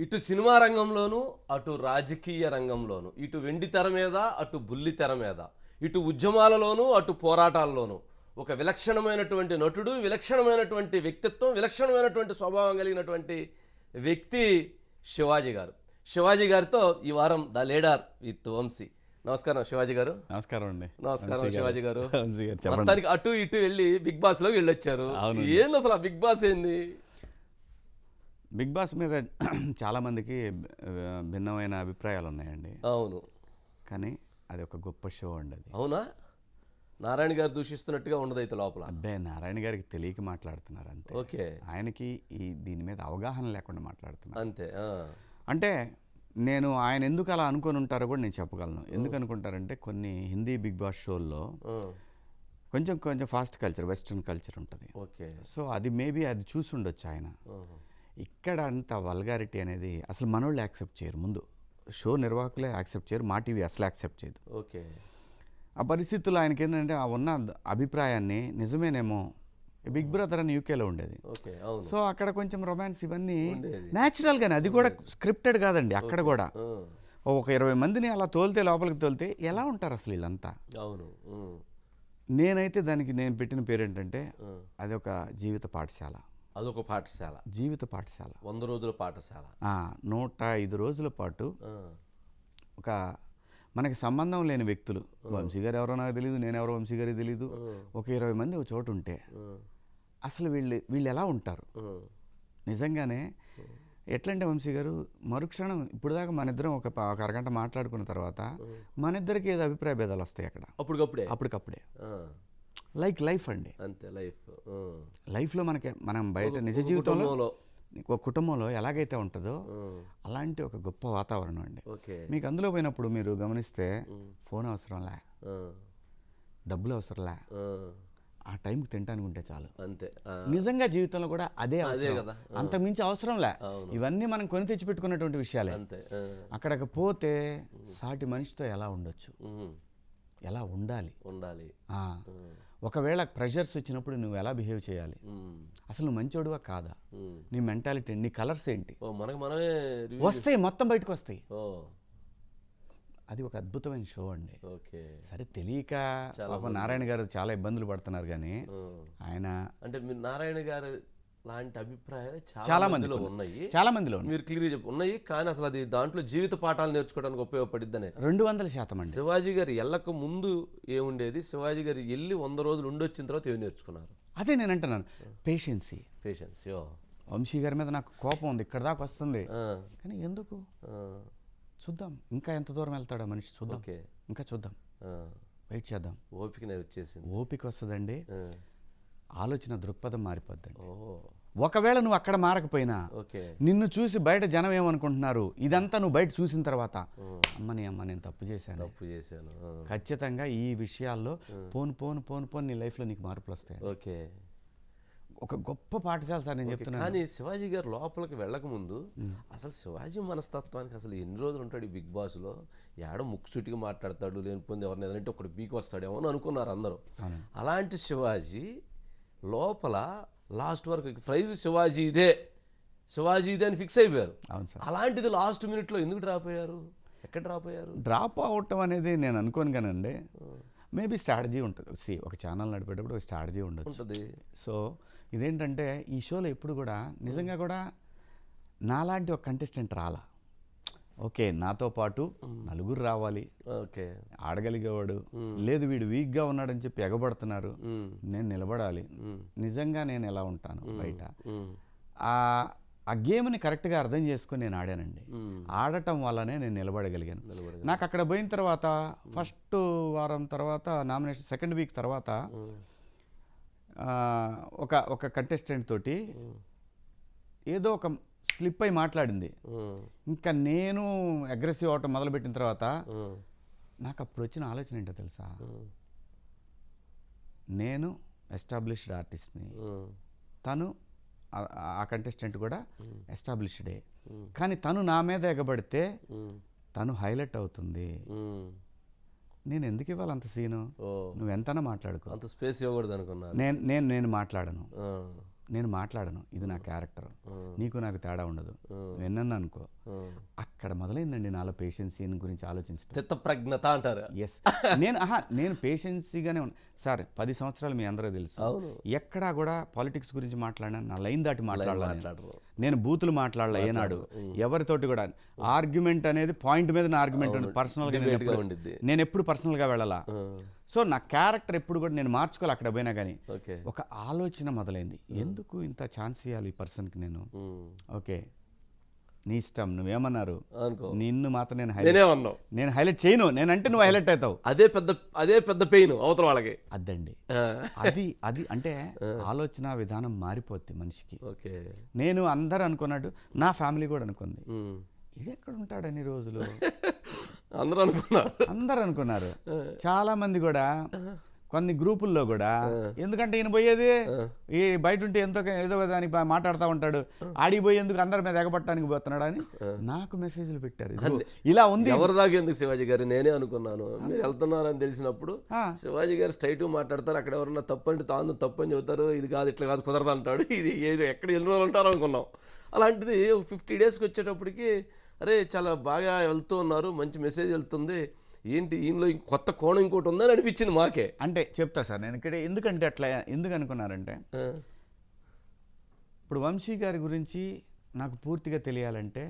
ఇటు సినిమా రంగంలోను, అటు రాజకీయ రంగంలోను, ఇటు వెండి తెర మీద, అటు బుల్లి తెర మీద, ఇటు ఉద్యమాలలోను, అటు పోరాటాల్లోను ఒక విలక్షణమైనటువంటి నటుడు, విలక్షణమైనటువంటి వ్యక్తిత్వం, విలక్షణమైనటువంటి స్వభావం కలిగినటువంటి వ్యక్తి శివాజీ గారు. శివాజీ గారితో ఈ వారం ద లీడర్ విత్ వంశీ. నమస్కారం శివాజీ గారు. నమస్కారం అండి. నమస్కారం శివాజీ గారు. చెప్పండి. మొత్తానికి అటు ఇటు వెళ్ళి బిగ్ బాస్ లోకి వెళ్ళొచ్చారు. ఏంది అసలు ఆ బిగ్ బాస్ ఏంది? బిగ్ బాస్ మీద చాలామందికి భిన్నమైన అభిప్రాయాలు ఉన్నాయండి. అవును, కానీ అది ఒక గొప్ప షో అండి. అది అవునా? నారాయణ గారు దూషిస్తున్నట్టుగా ఉండదు అయితే లోపల. అబ్బాయి నారాయణ గారికి తెలియక మాట్లాడుతున్నారు అంతే. ఓకే, ఆయనకి దీని మీద అవగాహన లేకుండా మాట్లాడుతున్నారు అంతే. అంటే నేను ఆయన ఎందుకు అలా అనుకొని ఉంటారో కూడా నేను చెప్పగలను. ఎందుకు అనుకుంటారంటే కొన్ని హిందీ బిగ్ బాస్ షోల్లో కొంచెం కొంచెం ఫాస్ట్ కల్చర్, వెస్ట్రన్ కల్చర్ ఉంటుంది. ఓకే, సో అది మేబీ అది చూసి ఉండొచ్చు ఆయన. ఇక్కడ అంత వల్గారిటీ అనేది అసలు మనోళ్ళు యాక్సెప్ట్ చేయరు. ముందు షో నిర్వాహకులే యాక్సెప్ట్ చేయరు, మా టీవీ అసలు యాక్సెప్ట్ చేయదు. ఓకే, ఆ పరిస్థితుల్లో ఆయనకి ఏంటంటే ఆ ఉన్న అభిప్రాయాన్ని నిజమేనేమో. బిగ్ బ్రదర్ అని యూకేలో ఉండేది. ఓకే, అవును. సో అక్కడ కొంచెం రొమాన్స్ ఇవన్నీ ఉండేది. న్యాచురల్గానే, అది కూడా స్క్రిప్టెడ్ కాదండి. అక్కడ కూడా ఒక 20 మందిని అలా తోలితే, లోపలికి తోలితే ఎలా ఉంటారు అసలు వీళ్ళంతా. అవును. నేనైతే దానికి నేను పెట్టిన పేరు ఏంటంటే అది ఒక జీవిత పాఠశాల. అదొక పాఠశాల, జీవిత పాఠశాల, 100 రోజుల పాఠశాల. 105 రోజుల పాటు ఒక మనకి సంబంధం లేని వ్యక్తులు, వంశీ గారు ఎవరో నాకు తెలియదు, నేనెవరో వంశీ గారికి తెలియదు, ఒక 20 మంది ఒక చోటు ఉంటే అసలు వీళ్ళు ఎలా ఉంటారు నిజంగానే. ఎట్లంటే వంశీ గారు మరుక్షణం ఇప్పుడు దాకా మన ఇద్దరం ఒక అరగంట మాట్లాడుకున్న తర్వాత మన ఇద్దరికి ఏదో అభిప్రాయ భేదాలు వస్తాయి అక్కడ అప్పటికప్పుడే. లైఫ్ అండి, అంతే. లైఫ్లో మనం బయట నిజ జీవితంలో ఒక కుటుంబంలో ఎలాగైతే ఉంటుందో అలాంటి ఒక గొప్ప వాతావరణం అండి. మీకు అందులో పోయినప్పుడు మీరు గమనిస్తే ఫోన్ అవసరంలే, డబ్బులు అవసరంలే, ఆ టైంకి తినడానికి ఉంటే చాలు, అంతే. నిజంగా జీవితంలో కూడా అదే కదా, అంతకుమించి అవసరంలే. ఇవన్నీ మనం కొని తెచ్చిపెట్టుకున్నటువంటి విషయాలే. అక్కడికి పోతే సాటి మనిషితో ఎలా ఉండొచ్చు, ఎలా ఉండాలి, ఒకవేళ ప్రెషర్స్ వచ్చినప్పుడు నువ్వు ఎలా బిహేవ్ చేయాలి, అసలు నువ్వు మంచోడువా కాదా, నీ మెంటాలిటీ, నీ కలర్స్ ఏంటి వస్తాయి, మొత్తం బయటకు వస్తాయి. అది ఒక అద్భుతమైన షో అండి. సరే తెలియక పాపం నారాయణ గారు చాలా ఇబ్బందులు పడుతున్నారు, కానీ ఆయన అంటే మీరు నారాయణ గారు లాంటి అభిప్రాయాలు చాలా మందిలో మీరు క్లియర్ ఉన్నాయి, కానీ అసలు అది దాంట్లో జీవిత పాఠాలు నేర్చుకోవడానికి ఉపయోగపడిద్దని 200% అండి. శివాజీ గారు వెళ్ళక ముందు ఏముండేది, శివాజీ గారు వెళ్ళి 100 రోజులు ఉండొచ్చిన తర్వాత ఏం నేర్చుకున్నారు? అదే నేను అంటున్నాను, పేషెన్స్. వంశీ గారి మీద నాకు కోపం ఉంది, ఇక్కడ దాకా వస్తుంది, కానీ ఎందుకు చూద్దాం, ఇంకా ఎంత దూరం వెళ్తాడో మనిషి, చూద్దాం, ఇంకా చూద్దాం, వెయిట్ చేద్దాం. ఓపిక వస్తుందండి, ఆలోచన దృక్పథం మారిపోద్దండి. ఒకవేళ నువ్వు అక్కడ మారకపోయినా నిన్ను చూసి బయట జనం ఏమనుకుంటున్నారు, ఇదంతా నువ్వు బయట చూసిన తర్వాత అమ్మ నేను తప్పు చేశాను. ఖచ్చితంగా ఈ విషయాల్లో పోను నీ లైఫ్లో నీకు మార్పులు వస్తాయి. ఒక గొప్ప పాఠశాల సార్ నేను చెప్తున్నాను. కానీ శివాజీ గారు లోపలికి వెళ్ళకముందు అసలు శివాజీ మనస్తత్వానికి అసలు ఎన్ని రోజులు ఉంటాడు ఈ బిగ్ బాస్లో, ఏడో ముక్కుసూటిగా మాట్లాడతాడు, లేనిపోయింది ఎవరిని ఏదంటే ఒకటి పీకి వస్తాడేమో అని అనుకున్నారు అందరూ. అలాంటి శివాజీ లోపల లాస్ట్ వరకు ప్రైజ్ శివాజీ ఇదే అని ఫిక్స్ అయిపోయారు. అలాంటిది లాస్ట్ మినిట్లో ఎందుకు డ్రాప్ అయ్యారు? ఎక్కడ డ్రాప్ అవటం అనేది నేను అనుకోను కానండి, మేబీ స్ట్రాటజీ ఉంటుంది. ఒక ఛానల్ నడిపేటప్పుడు ఒక స్ట్రాటజీ ఉండొచ్చు. సో ఇదేంటంటే ఈ షోలో ఎప్పుడు కూడా నిజంగా కూడా నాలాంటి ఒక కంటెస్టెంట్ రాలా. ఓకే, నాతో పాటు నలుగురు రావాలి, ఆడగలిగేవాడు లేదు, వీడు వీక్గా ఉన్నాడని చెప్పి ఎగబడుతున్నారు, నేను నిలబడాలి. నిజంగా నేను ఎలా ఉంటాను బయట, ఆ గేమ్ని కరెక్ట్గా అర్థం చేసుకొని నేను ఆడానండి. ఆడటం వల్లనే నేను నిలబడగలిగాను. నాకు అక్కడ పోయిన తర్వాత ఫస్ట్ వారం తర్వాత నామినేషన్ సెకండ్ వీక్ తర్వాత ఒక కంటెస్టెంట్ తోటి ఏదో ఒక స్లిప్ అయి మాట్లాడింది. ఇంకా నేను అగ్రెసివ్ అవటం మొదలుపెట్టిన తర్వాత నాకు అప్పుడు వచ్చిన ఆలోచన ఏంటో తెలుసా, నేను ఎస్టాబ్లిష్డ్ ఆర్టిస్ట్ని, తను ఆ కంటెస్టెంట్ కూడా ఎస్టాబ్లిష్డే, కానీ తను నా మీద ఎగబడితే తను హైలైట్ అవుతుంది. నేను ఎందుకు ఇవ్వాలి అంత సీను, నువ్వు ఎంతనా మాట్లాడుకో, అంత స్పేస్ ఇవ్వకూడదు అనుకున్నా. నేను మాట్లాడను. నేను మాట్లాడను, ఇది నా క్యారెక్టర్, నీకు నాకు తేడా ఉండదు, విన్నాను అనుకో. అక్కడ మొదలైందండి నాలో పేషెన్సీ గురించి ఆలోచించడం. చిత్తప్రజ్ఞత అంటారు. ఎస్, నేను పేషెన్సీగానే ఉన్నా సార్. 10 సంవత్సరాలు మీ అందరూ తెలుసు, ఎక్కడా కూడా పాలిటిక్స్ గురించి మాట్లాడినా నా లైన్ దాటి మాట్లాడలేదు. నేను బూతులు మాట్లాడలే ఏనాడు ఎవరితోటి కూడా. ఆర్గ్యుమెంట్ అనేది పాయింట్ మీద నా ఆర్గ్యుమెంట్ ఉంది, పర్సనల్గా నేను ఎప్పుడు పర్సనల్గా వెళ్ళాలా. సో నా క్యారెక్టర్ ఎప్పుడు కూడా నేను మార్చుకోవాలి అక్కడ పోయినా కానీ. ఒక ఆలోచన మొదలైంది, ఎందుకు ఇంత ఛాన్స్ ఇవ్వాలి ఈ పర్సన్కి నేను. ఓకే నీ ఇష్టం, నువ్వేమన్నారు, నిన్ను మాత్రం నేను హైలైట్ చేయను, నేనంటే నువ్వు హైలైట్ అవుతావు. అదే పెద్ద పెయిన్ అవతల వాళ్ళకి. అదండి అది అంటే ఆలోచన విధానం మారిపోద్ది మనిషికి. నేను అందరు అనుకున్నాడు, నా ఫ్యామిలీ కూడా అనుకుంది, ఇది ఎక్కడ ఉంటాడు అన్ని రోజులు అందరు అనుకున్నారు. చాలా మంది కూడా కొన్ని గ్రూపుల్లో కూడా, ఎందుకంటే ఈయన పోయేది ఈ బయట ఉంటే ఏదో దానికి మాట్లాడుతూ ఉంటాడు, ఆడికి పోయేందుకు అందరి మీద ఎగబట్టడానికి పోతున్నాడు అని నాకు మెసేజ్లు పెట్టారు. ఇలా ఉంది. ఎవరి దాకా ఎందుకు శివాజీ గారు, నేనే అనుకున్నాను మీరు వెళ్తున్నారని తెలిసినప్పుడు. శివాజీ గారు స్ట్రైట్ మాట్లాడతారు, అక్కడ ఎవరన్నా తప్పు అంటే తాను తప్పు అని చెబుతారు, ఇది కాదు ఇట్లా కాదు కుదరదు అంటాడు. ఇది ఎక్కడ ఎన్ని రోజులు ఉంటారో అనుకున్నాం. అలాంటిది 50 డేస్కి వచ్చేటప్పటికి అరే చాలా బాగా వెళ్తూ ఉన్నారు, మంచి మెసేజ్ వెళ్తుంది, ఏంటి ఈయనలో కొత్త కోణం ఇంకోటి ఉందని అనిపించింది మాకే. అంటే చెప్తా సార్ నేను ఇక్కడ ఎందుకంటే అట్లా ఎందుకు అనుకున్నారంటే, ఇప్పుడు వంశీ గారి గురించి నాకు పూర్తిగా తెలియాలంటే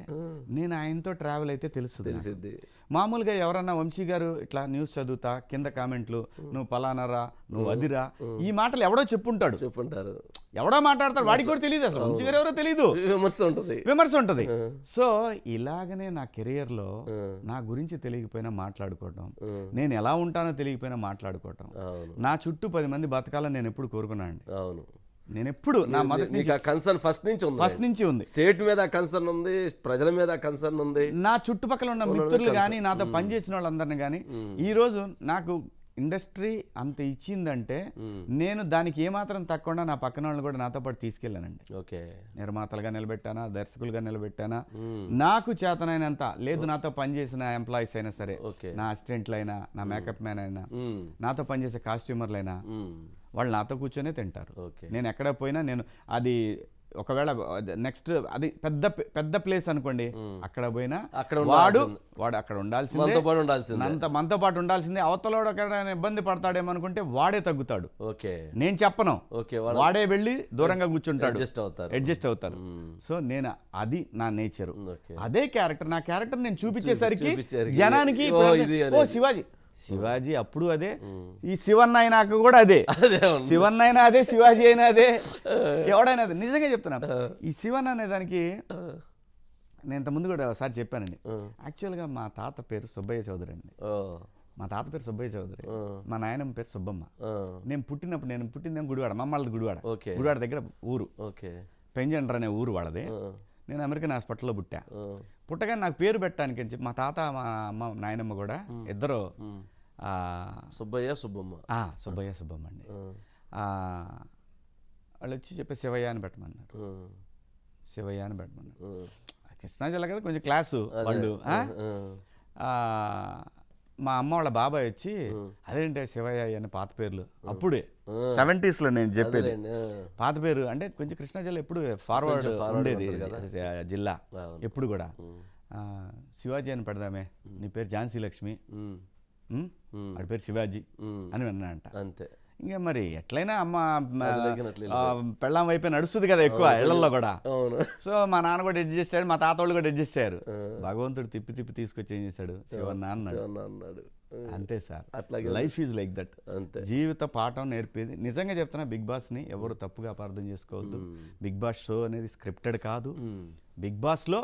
నేను ఆయనతో ట్రావెల్ అయితే తెలుస్తుంది. మామూలుగా ఎవరన్నా వంశీ గారు ఇట్లా న్యూస్ చదువుతా కింద కామెంట్లు, నువ్వు పలానారా, నువ్వు అదిరా, ఈ మాటలు ఎవడో చెప్పుంటారు, ఎవడో మాట్లాడతాడు, వాడికి కూడా తెలియదు అసలు వంశీ గారు ఎవరో తెలియదు, విమర్శ ఉంటుంది. సో ఇలాగనే నా కెరియర్లో నా గురించి తెలియకపోయినా మాట్లాడుకోవటం, నేను ఎలా ఉంటానో తెలియకపోయినా మాట్లాడుకోవటం, నా చుట్టూ 10 మంది బతకాలని నేను ఎప్పుడు కోరుకున్నాను. అవును, నేను ఎప్పుడు నా మొదటి కన్సర్న్ ఫస్ట్ నుంచి ఉంది. స్టేట్ మీద కన్సర్న్ ఉంది, ప్రజల మీద కన్సర్న్ ఉంది. నా చుట్టుపక్కల ఉన్న మిత్రులు కానీ నాతో పనిచేసిన వాళ్ళందరినీ కానీ ఈ రోజు నాకు ఇండస్ట్రీ అంత ఇచ్చిందంటే నేను దానికి ఏమాత్రం తక్కువ నా పక్కన వాళ్ళని కూడా నాతో పాటు తీసుకెళ్ళానండి. నిర్మాతలుగా నిలబెట్టానా, దర్శకులుగా నిలబెట్టానా, నాకు చేతనైనంత. లేదు నాతో పనిచేసిన ఎంప్లాయీస్ అయినా సరే, నా అసిస్టెంట్లు అయినా, నా మేకప్ మ్యాన్ అయినా, నాతో పనిచేసే కాస్ట్యూమర్లు అయినా, వాళ్ళు నాతో కూర్చొనే తింటారు. నేను ఎక్కడ పోయినా నేను అది ఒకవేళ నెక్స్ట్ అది పెద్ద ప్లేస్ అనుకోండి, అక్కడ పోయినా వాడు అక్కడ ఉండాల్సిందే, మనతో పాటు ఉండాల్సిందే. అవతలోడు అక్కడ ఇబ్బంది పడతాడేమో అనుకుంటే వాడే తగ్గుతాడు, నేను చెప్పను, వాడే వెళ్ళి దూరంగా కూర్చుంటాడు, అడ్జస్ట్ అవుతారు. సో నేను అది నా నేచరు, అదే క్యారెక్టర్. నా క్యారెక్టర్ నేను చూపించేసరికి జనానికి ఓ శివాజీ అప్పుడు అదే, ఈ శివన్న అయినాక కూడా అదే, శివన్న అయినా అదే, శివాజీ అయినా అదే, ఎవడైనా అదే. నిజంగా చెప్తున్నా, ఈ శివన్న అనే దానికి నేను ఇంతకుముందు కూడా ఒకసారి చెప్పానండి. యాక్చువల్గా మా తాత పేరు సుబ్బయ్య చౌదరి అండి. మా తాత పేరు సుబ్బయ్య చౌదరి, మా నాయనమ్మ పేరు సుబ్బమ్మ. నేను పుట్టిందేమో గుడివాడ, మమ్మల్ది గుడివాడ దగ్గర ఊరు, పెంజండ్ర అనే ఊరు వాళ్ళది. నేను అమెరికన్ హాస్పిటల్లో పుట్టగానే నాకు పేరు పెట్టడానికి అని చెప్పి మా తాత మా అమ్మ నాయనమ్మ కూడా ఇద్దరు సుబ్బయ్య సుబ్బమ్మ అండి. వాళ్ళు వచ్చి చెప్పి శివయ్య అని పెట్టమన్నారు. కృష్ణా జిల్లా కదా కొంచెం క్లాసు వాళ్ళు. మా అమ్మ వాళ్ళ బాబాయ్ వచ్చి అదేంటే శివయ్య అని పాత పేర్లు, అప్పుడే 70s లో నేను చెప్పేది, పాత పేరు అంటే కొంచెం కృష్ణా జిల్లా ఎప్పుడు ఫార్వర్డ్ ఉండేది జిల్లా ఎప్పుడు కూడా. శివాజీ అని పెడదామే, నీ పేరు ఝాన్సీ లక్ష్మి, వాడి పేరు శివాజీ అని విన్నానంట. అంతే. ఇంకా మరి ఎట్లయినా అమ్మ పెళ్ళాం వైపు నడుస్తుంది కదా ఎక్కువ ఇళ్లలో కూడా. సో మా నాన్న కూడా అడ్జస్ట్ అయ్యాడు, మా తాత వాళ్ళు కూడా అడ్జస్ట్ అయ్యారు. భగవంతుడు తిప్పి తీసుకొచ్చి ఏం చేశాడు, శివన్న అన్నాడు. అంతే సార్, అట్లాగే లైఫ్ ఈజ్ లైక్ దట్. జీవిత పాఠం నేర్పేది. నిజంగా చెప్తున్నా, బిగ్ బాస్ని ఎవరు తప్పుగా అపార్థం చేసుకోవద్దు. బిగ్ బాస్ షో అనేది స్క్రిప్టెడ్ కాదు. బిగ్ బాస్లో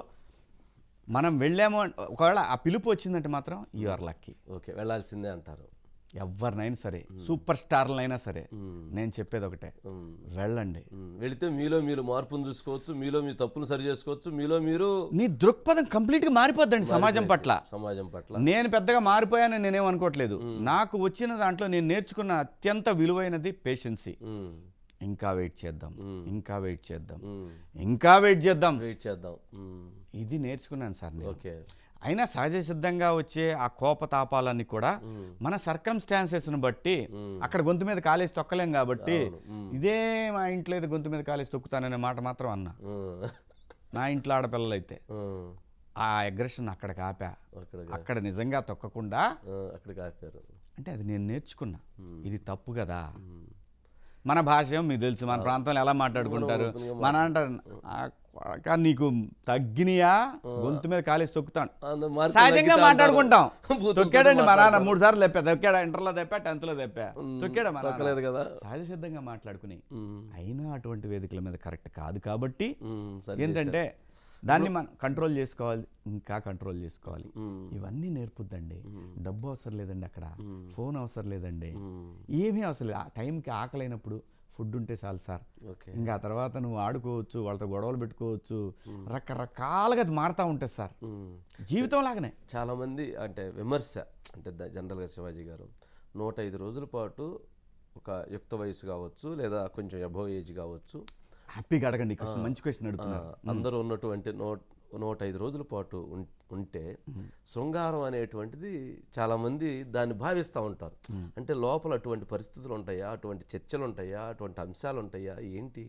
మనం వెళ్ళాము, ఒకవేళ ఆ పిలుపు వచ్చిందంటే మాత్రం యు ఆర్ లక్కీ. వెళ్ళాల్సిందే అంటారు. ఎవరినైనా సరే, సూపర్ స్టార్లైనా సరే, నేను చెప్పేది ఒకటే, వెళ్ళండి. వెళితే మీలో మీరు మార్పును చూసుకోవచ్చు, మీలో మీ తప్పును సరి చేసుకోవచ్చు, మీలో మీరు నీ దృక్పథం కంప్లీట్గా మారిపోద్దండి సమాజం పట్ల. నేను పెద్దగా మారిపోయానని నేనేం అనుకోవట్లేదు. నాకు వచ్చిన దాంట్లో నేను నేర్చుకున్న అత్యంత విలువైనది పేషెన్సీ. ఇంకా వెయిట్ చేద్దాం. ఇది నేర్చుకున్నాను సార్ నేను. అయినా సహజ సిద్ధంగా వచ్చే ఆ కోపతాపాలన్నీ కూడా మన సర్కమ్స్టాన్సెస్ని బట్టి అక్కడ గొంతు మీద కాలేసి తొక్కలేం కాబట్టి ఇదే మా ఇంట్లో అయితే గొంతు మీద కాలేసి తొక్కుతాననే మాట మాత్రం అన్నా. నా ఇంట్లో ఆడపిల్లలైతే ఆ అగ్రెషన్ అక్కడికి ఆపా. అక్కడ నిజంగా తొక్కకుండా అక్కడికి ఆపారు. అంటే అది నేను నేర్చుకున్నా, ఇది తప్పు కదా. మన భాష మీకు తెలుసు, మన ప్రాంతంలో ఎలా మాట్లాడుకుంటారు. మన అంటారు నీకు తగ్గినయా గొంతు మీద కాలేసి తొక్కుతాను, సహజంగా మాట్లాడుకుంటాం. తొక్కాడండి మా నాన్న 3 సార్లు తెప్పా, తొక్కాడా ఇంటర్లో తెప్పా, 10th లో తెప్పా, తొక్కాడా మా నాన్న కదా. సహజ సిద్ధంగా మాట్లాడుకుని అయినా అటువంటి వేదికల మీద కరెక్ట్ కాదు కాబట్టి ఏంటంటే దాన్ని మనం కంట్రోల్ చేసుకోవాలి, ఇంకా కంట్రోల్ చేసుకోవాలి. ఇవన్నీ నేర్పుద్దండి. డబ్బు అవసరం లేదండి, అక్కడ ఫోన్ అవసరం లేదండి, ఏమీ అవసరం లేదు. ఆ టైంకి ఆకలైనప్పుడు ఫుడ్ ఉంటే చాలు సార్. ఇంకా తర్వాత నువ్వు ఆడుకోవచ్చు, వాళ్ళతో గొడవలు పెట్టుకోవచ్చు, రకరకాలుగా అది మారుతూ ఉంటుంది సార్ జీవితం లాగానే. చాలామంది అంటే విమర్శ అంటే జనరల్గా శివాజీ గారు 105 రోజుల పాటు ఒక యుక్త వయసు కావచ్చు లేదా కొంచెం అబవ్ ఏజ్ కావచ్చు, హ్యాపీగా అడగండి, మంచి క్వశ్చన్ అడుగుతున్నారు. అందరూ ఉన్నటువంటి 105 రోజుల పాటు ఉంటే శృంగారం అనేటువంటిది చాలామంది దాన్ని భావిస్తూ ఉంటారు. అంటే లోపల అటువంటి పరిస్థితులు ఉంటాయా, అటువంటి చర్చలు ఉంటాయా, అటువంటి అంశాలు ఉంటాయా, ఏంటి?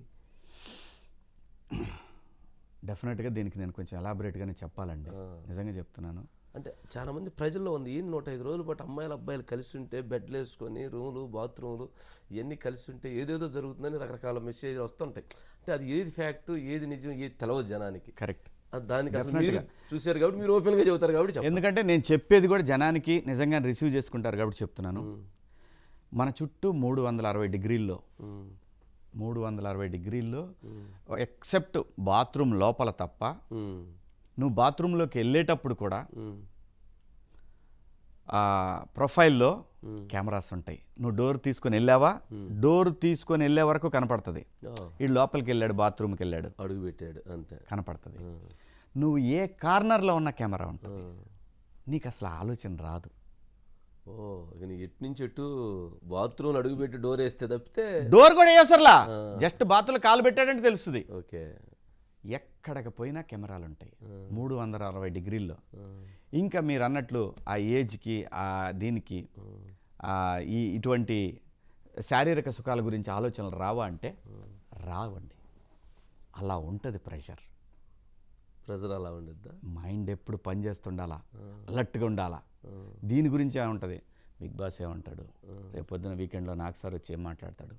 డెఫినెట్గా దీనికి నేను కొంచెం ఎలాబొరేట్గానే చెప్పాలండి, నిజంగా చెప్తున్నాను. అంటే చాలామంది ప్రజల్లో ఉంది, ఈ 105 రోజుల పాటు అమ్మాయిలు అబ్బాయిలు కలిసి ఉంటే బెడ్లు వేసుకొని రూములు బాత్రూములు ఇవన్నీ కలిసి ఉంటే ఏదేదో జరుగుతుందని రకరకాల మెసేజ్లు వస్తుంటాయి. అంటే అది ఏది ఫ్యాక్ట్, ఏది నిజం, ఏది తెలవదు జనానికి. కరెక్ట్. దానికి అసలు మీరు చూశారు కాబట్టి మీరు ఓపెన్గా చెబుతారు కాబట్టి. ఎందుకంటే నేను చెప్పేది కూడా జనానికి నిజంగా రిసీవ్ చేసుకుంటారు కాబట్టి చెప్తున్నాను. మన చుట్టూ 360 డిగ్రీల్లో 360 డిగ్రీల్లో ఎక్సెప్ట్ బాత్రూమ్ లోపల తప్ప నువ్వు బాత్రూంలోకి వెళ్ళేటప్పుడు కూడా ప్రొఫైల్లో కెమెరాస్ ఉంటాయి. నువ్వు డోర్ తీసుకొని వెళ్ళావా, డోర్ తీసుకొని వెళ్ళే వరకు కనపడుతుంది. ఈ లోపలికి వెళ్ళాడు, బాత్రూమ్కి వెళ్ళాడు, అడుగు పెట్టాడు, అంతే కనపడుతుంది. నువ్వు ఏ కార్నర్లో ఉన్న కెమెరా ఉంటుంది, నీకు అసలు ఆలోచన రాదు. ఎటు నుంచి ఎటు బాత్రూమ్ అడుగు పెట్టి డోర్ వేస్తే తప్పితే డోర్ కూడా వేసర్లా, జస్ట్ బాత్రూంలో కాలు పెట్టాడంటే తెలుస్తుంది. ఓకే, ఎక్కడికి పోయినా కెమెరాలు ఉంటాయి 360 డిగ్రీల్లో. ఇంకా మీరు అన్నట్లు ఆ ఏజ్కి ఆ దీనికి ఇటువంటి శారీరక సుఖాల గురించి ఆలోచనలు రావా అంటే రావండి. అలా ఉంటుంది ప్రెషర్ అలా ఉండిద్దా? మైండ్ ఎప్పుడు పనిచేస్తుండాలా, అలర్ట్గా ఉండాలా. దీని గురించి ఏముంటుంది, బిగ్ బాస్ ఏమంటాడు, రేపు పొద్దున వీకెండ్లో నాకు సార్ వచ్చి ఏం మాట్లాడతాడు,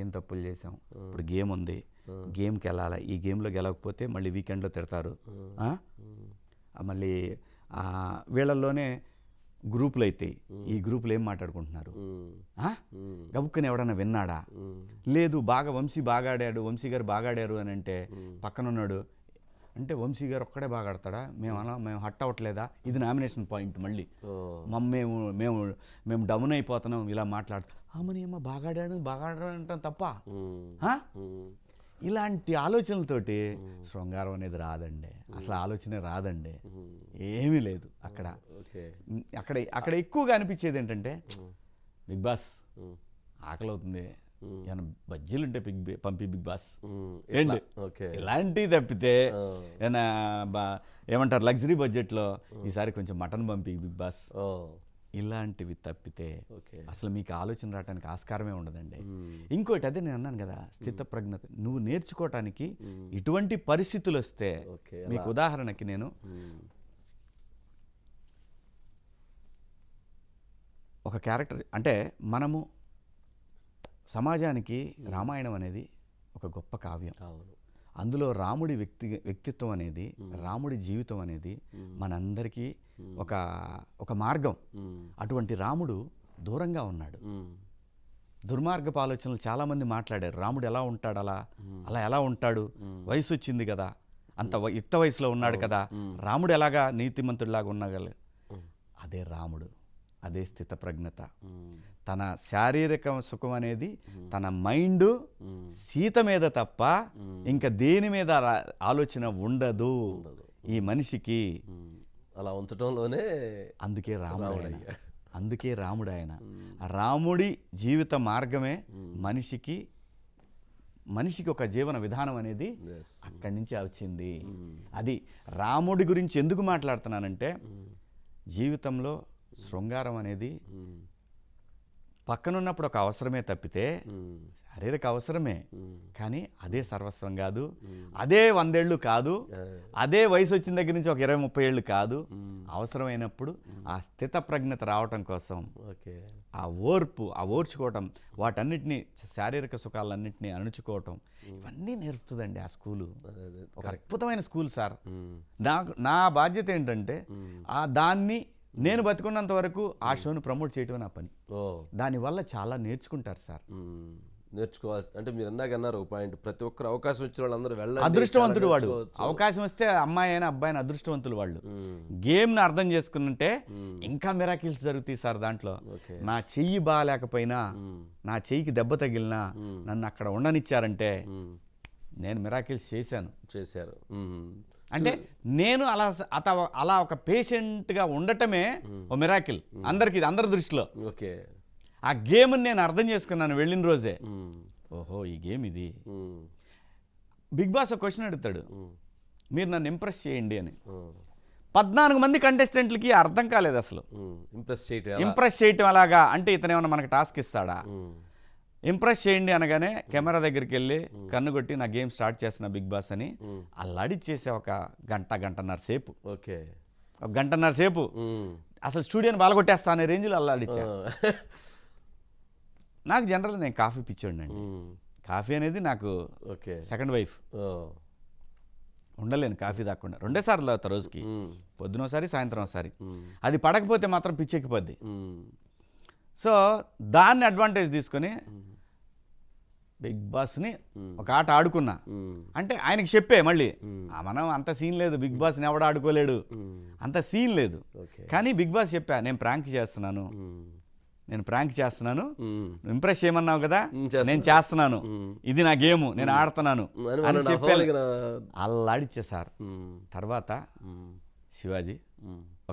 ఏం తప్పులు చేసాం, ఇప్పుడు గేమ్ ఉంది, గేమ్కి వెళ్ళాలి, ఈ గేమ్లో గెలవకపోతే మళ్ళీ వీకెండ్లో తిడతారు. మళ్ళీ వీళ్ళల్లోనే గ్రూపులు అయితే ఈ గ్రూపులు ఏం మాట్లాడుకుంటున్నారు, గబుక్కని ఎవడన్నా విన్నాడా, లేదు బాగా వంశీ బాగా ఆడాడు, వంశీ గారు బాగా ఆడారు అని అంటే పక్కన ఉన్నాడు అంటే వంశీ గారు ఒక్కడే బాగా ఆడతాడా, మేము హట్ అవ్వట్లేదా, ఇది నామినేషన్ పాయింట్. మళ్ళీ మేము మేము మేము డౌన్ అయిపోతున్నాం ఇలా మాట్లాడుతాం. అమ్మని ఏమో బాగా ఆడాడు అంటాం తప్ప. ఇలాంటి ఆలోచనలతోటి శృంగారం అనేది రాదండి, అసలు ఆలోచనే రాదండి, ఏమీ లేదు అక్కడ. అక్కడ ఎక్కువగా అనిపించేది ఏంటంటే బిగ్ బాస్ ఆకలి అవుతుంది, ఏమైనా బజ్జీలు ఉంటే పంపి బిగ్ బాస్ ఏంటి, ఇలాంటివి తప్పితే ఏమైనా ఏమంటారు లగ్జరీ బడ్జెట్లో ఈసారి కొంచెం మటన్ పంపి బిగ్ బాస్, ఇలాంటివి తప్పితే అసలు మీకు ఆలోచన రావడానికి ఆస్కారమే ఉండదండి. ఇంకోటి అదే నేను అన్నాను కదా, స్థితప్రజ్ఞత నువ్వు నేర్చుకోవటానికి ఇటువంటి పరిస్థితులు వస్తే, మీకు ఉదాహరణకి నేను ఒక క్యారెక్టర్ అంటే మనము సమాజానికి రామాయణం అనేది ఒక గొప్ప కావ్యం. అందులో రాముడి వ్యక్తిత్వం అనేది, రాముడి జీవితం అనేది మనందరికీ ఒక మార్గం. అటువంటి రాముడు దూరంగా ఉన్నాడు, దుర్మార్గపు ఆలోచనలు చాలామంది మాట్లాడారు. రాముడు ఎలా ఉంటాడు, అలా ఎలా ఉంటాడు, వయసు వచ్చింది కదా, అంత యుక్త వయసులో ఉన్నాడు కదా, రాముడు ఎలాగా నీతిమంతుడిలాగా ఉన్నగల, అదే రాముడు, అదే స్థితప్రజ్ఞత. తన శారీరక సుఖం అనేది తన మైండ్ సీత మీద తప్ప ఇంకా దేని మీద ఆలోచన ఉండదు ఈ మనిషికి. అలా ఉంచడంలోనే అందుకే రాముడు, ఆయన. అందుకే రాముడు, ఆయన. రాముడి జీవిత మార్గమే మనిషికి మనిషికి ఒక జీవన విధానం అనేది Yes. అక్కడి నుంచే వచ్చింది. అది రాముడి గురించి ఎందుకు మాట్లాడుతున్నానంటే జీవితంలో శృంగారం అనేది పక్కనున్నప్పుడు ఒక అవసరమే తప్పితే శారీరక అవసరమే, కానీ అదే సర్వస్వం కాదు, అదే 100 ఏళ్ళు కాదు, అదే వయసు వచ్చిన దగ్గర నుంచి ఒక 20-30 ఏళ్ళు కాదు. అవసరమైనప్పుడు ఆ స్థిత ప్రజ్ఞత రావటం కోసం ఆ ఓర్పు, ఆ ఓర్చుకోవటం, వాటన్నిటినీ శారీరక సుఖాలన్నింటినీ అణుచుకోవటం, ఇవన్నీ నేర్పుతుందండి ఆ స్కూలు. ఒక అద్భుతమైన స్కూల్ సార్. నా బాధ్యత ఏంటంటే దాన్ని నేను బతుకున్నంత వరకు ఆ షోను ప్రమోట్ చేయటమే నా పని. దానివల్ల చాలా నేర్చుకుంటారు సార్. నేర్చుకోవాలి అంటే మీరు ఇందాక అన్నారు ఒక పాయింట్, ప్రతి ఒక్కరు అవకాశం వచ్చిన వాళ్ళందరూ వెళ్ళాలి. అదృష్టవంతుడు వాడు. అవకాశం వస్తే అమ్మాయి అయినా అబ్బాయి అయినా అదృష్టవంతులు వాళ్ళు. గేమ్ను అర్థం చేసుకుంటే ఇంకా మిరాకిల్స్ జరుగుతాయి సార్ దాంట్లో. నా చెయ్యి బాగాలేకపోయినా, నా చెయ్యికి దెబ్బ తగిలినా నన్ను అక్కడ ఉండనిచ్చారంటే నేను మిరాకిల్స్ చేశారు. అంటే నేను అలా ఒక పేషెంట్గా ఉండటమే ఓ మిరాకిల్ అందరి దృష్టిలో. ఓకే, ఆ గేమ్ని నేను అర్థం చేసుకున్నాను వెళ్ళిన రోజే. ఓహో, ఈ గేమ్ ఇది. బిగ్ బాస్ ఒక క్వశ్చన్ అడుగుతాడు, మీరు నన్ను ఇంప్రెస్ చేయండి అని. 14 మంది కంటెస్టెంట్లకి అర్థం కాలేదు అసలు. ఇంప్రెస్ చేయటం అలాగా అంటే ఇతను ఏమన్నా మనకు టాస్క్ ఇస్తాడా? ఇంప్రెస్ చేయండి అనగానే కెమెరా దగ్గరికి వెళ్ళి కన్ను కొట్టి నా గేమ్ స్టార్ట్ చేస్తున్నా బిగ్ బాస్ అని అల్లాడిచ్చేసే ఒక గంటన్నర సేపు. ఓకే, ఒక గంటన్నర సేపు అసలు స్టూడియోని బాలగొట్టేస్తా అనే రేంజ్లో అల్లాడిచ్చా. నాకు జనరల్గా నేను కాఫీ పిచ్చోండి అండి. కాఫీ అనేది నాకు సెకండ్ వైఫ్. ఉండలేను కాఫీ తాకుండా. 2 సార్లు తాగుతా రోజుకి, పొద్దున ఒకసారి సాయంత్రం ఒకసారి. అది పడకపోతే మాత్రం పిచ్చెక్కిపోద్ది. సో దాన్ని అడ్వాంటేజ్ తీసుకొని బిగ్ బాస్ని ఒక ఆట ఆడుకున్నా. అంటే ఆయనకి చెప్పే మళ్ళీ మనం అంత సీన్ లేదు, బిగ్ బాస్ని ఎవడ ఆడుకోలేడు, అంత సీన్ లేదు. కానీ బిగ్ బాస్ చెప్పా, నేను ప్రాంక్ చేస్తున్నాను, ఇంప్రెస్ చేయమన్నావు కదా, నేను చేస్తున్నాను, ఇది నా గేమ్, నేను ఆడుతున్నాను అని చెప్పాను. అల్లాడిచ్చే సార్. తర్వాత శివాజీ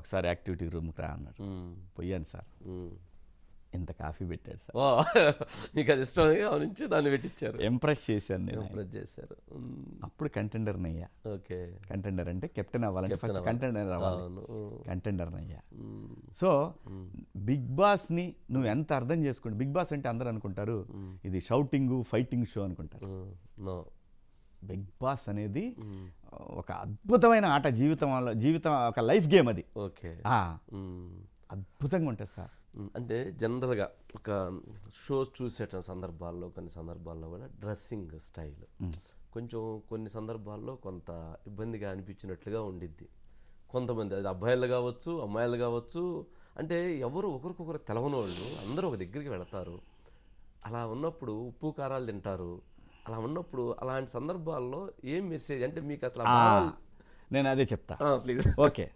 ఒకసారి యాక్టివిటీ రూమ్కి రా అన్నాడు. పోయాను సార్. ఇంత కాఫీ పెట్టాడు సార్. మీకు అది ఇష్టం నుంచి దాన్ని పెట్టించారు. ఇంప్రెస్ చేశాను నేను. ఇంప్రెస్ చేశారు. అప్పుడు కంటెండర్ని అయ్యా. ఓకే, కంటెండర్ అంటే కెప్టెన్ అవ్వాలంటే ఫస్ట్ కంటెండర్ అవ్వాలి. కంటెండర్ని అయ్యా. సో బిగ్ బాస్ని నువ్వు ఎంత అర్థం చేసుకోండి. బిగ్ బాస్ అంటే అందరూ అనుకుంటారు ఇది షౌటింగ్ ఫైటింగ్ షో అనుకుంటారు. బిగ్ బాస్ అనేది ఒక అద్భుతమైన ఆట, జీవితం ఒక లైఫ్ గేమ్ అది. ఓకే, అద్భుతంగా ఉంటుంది సార్. అంటే జనరల్గా ఒక షో చూసేట సందర్భాల్లో కొన్ని సందర్భాల్లో కూడా డ్రెస్సింగ్ స్టైల్ కొంచెం కొన్ని సందర్భాల్లో కొంత ఇబ్బందిగా అనిపించినట్లుగా ఉండిద్ది. కొంతమంది అది అబ్బాయిలు కావచ్చు, అమ్మాయిలు కావచ్చు, అంటే ఎవరు ఒకరికొకరు తెలవని వాళ్ళు అందరూ ఒక దగ్గరికి వెళతారు. అలా ఉన్నప్పుడు ఉప్పు కారాలు తింటారు. అలా ఉన్నప్పుడు అలాంటి సందర్భాల్లో ఏం మెసేజ్ అంటే మీకు అసలు నేను అదే చెప్తా ప్లీజ్. ఓకే,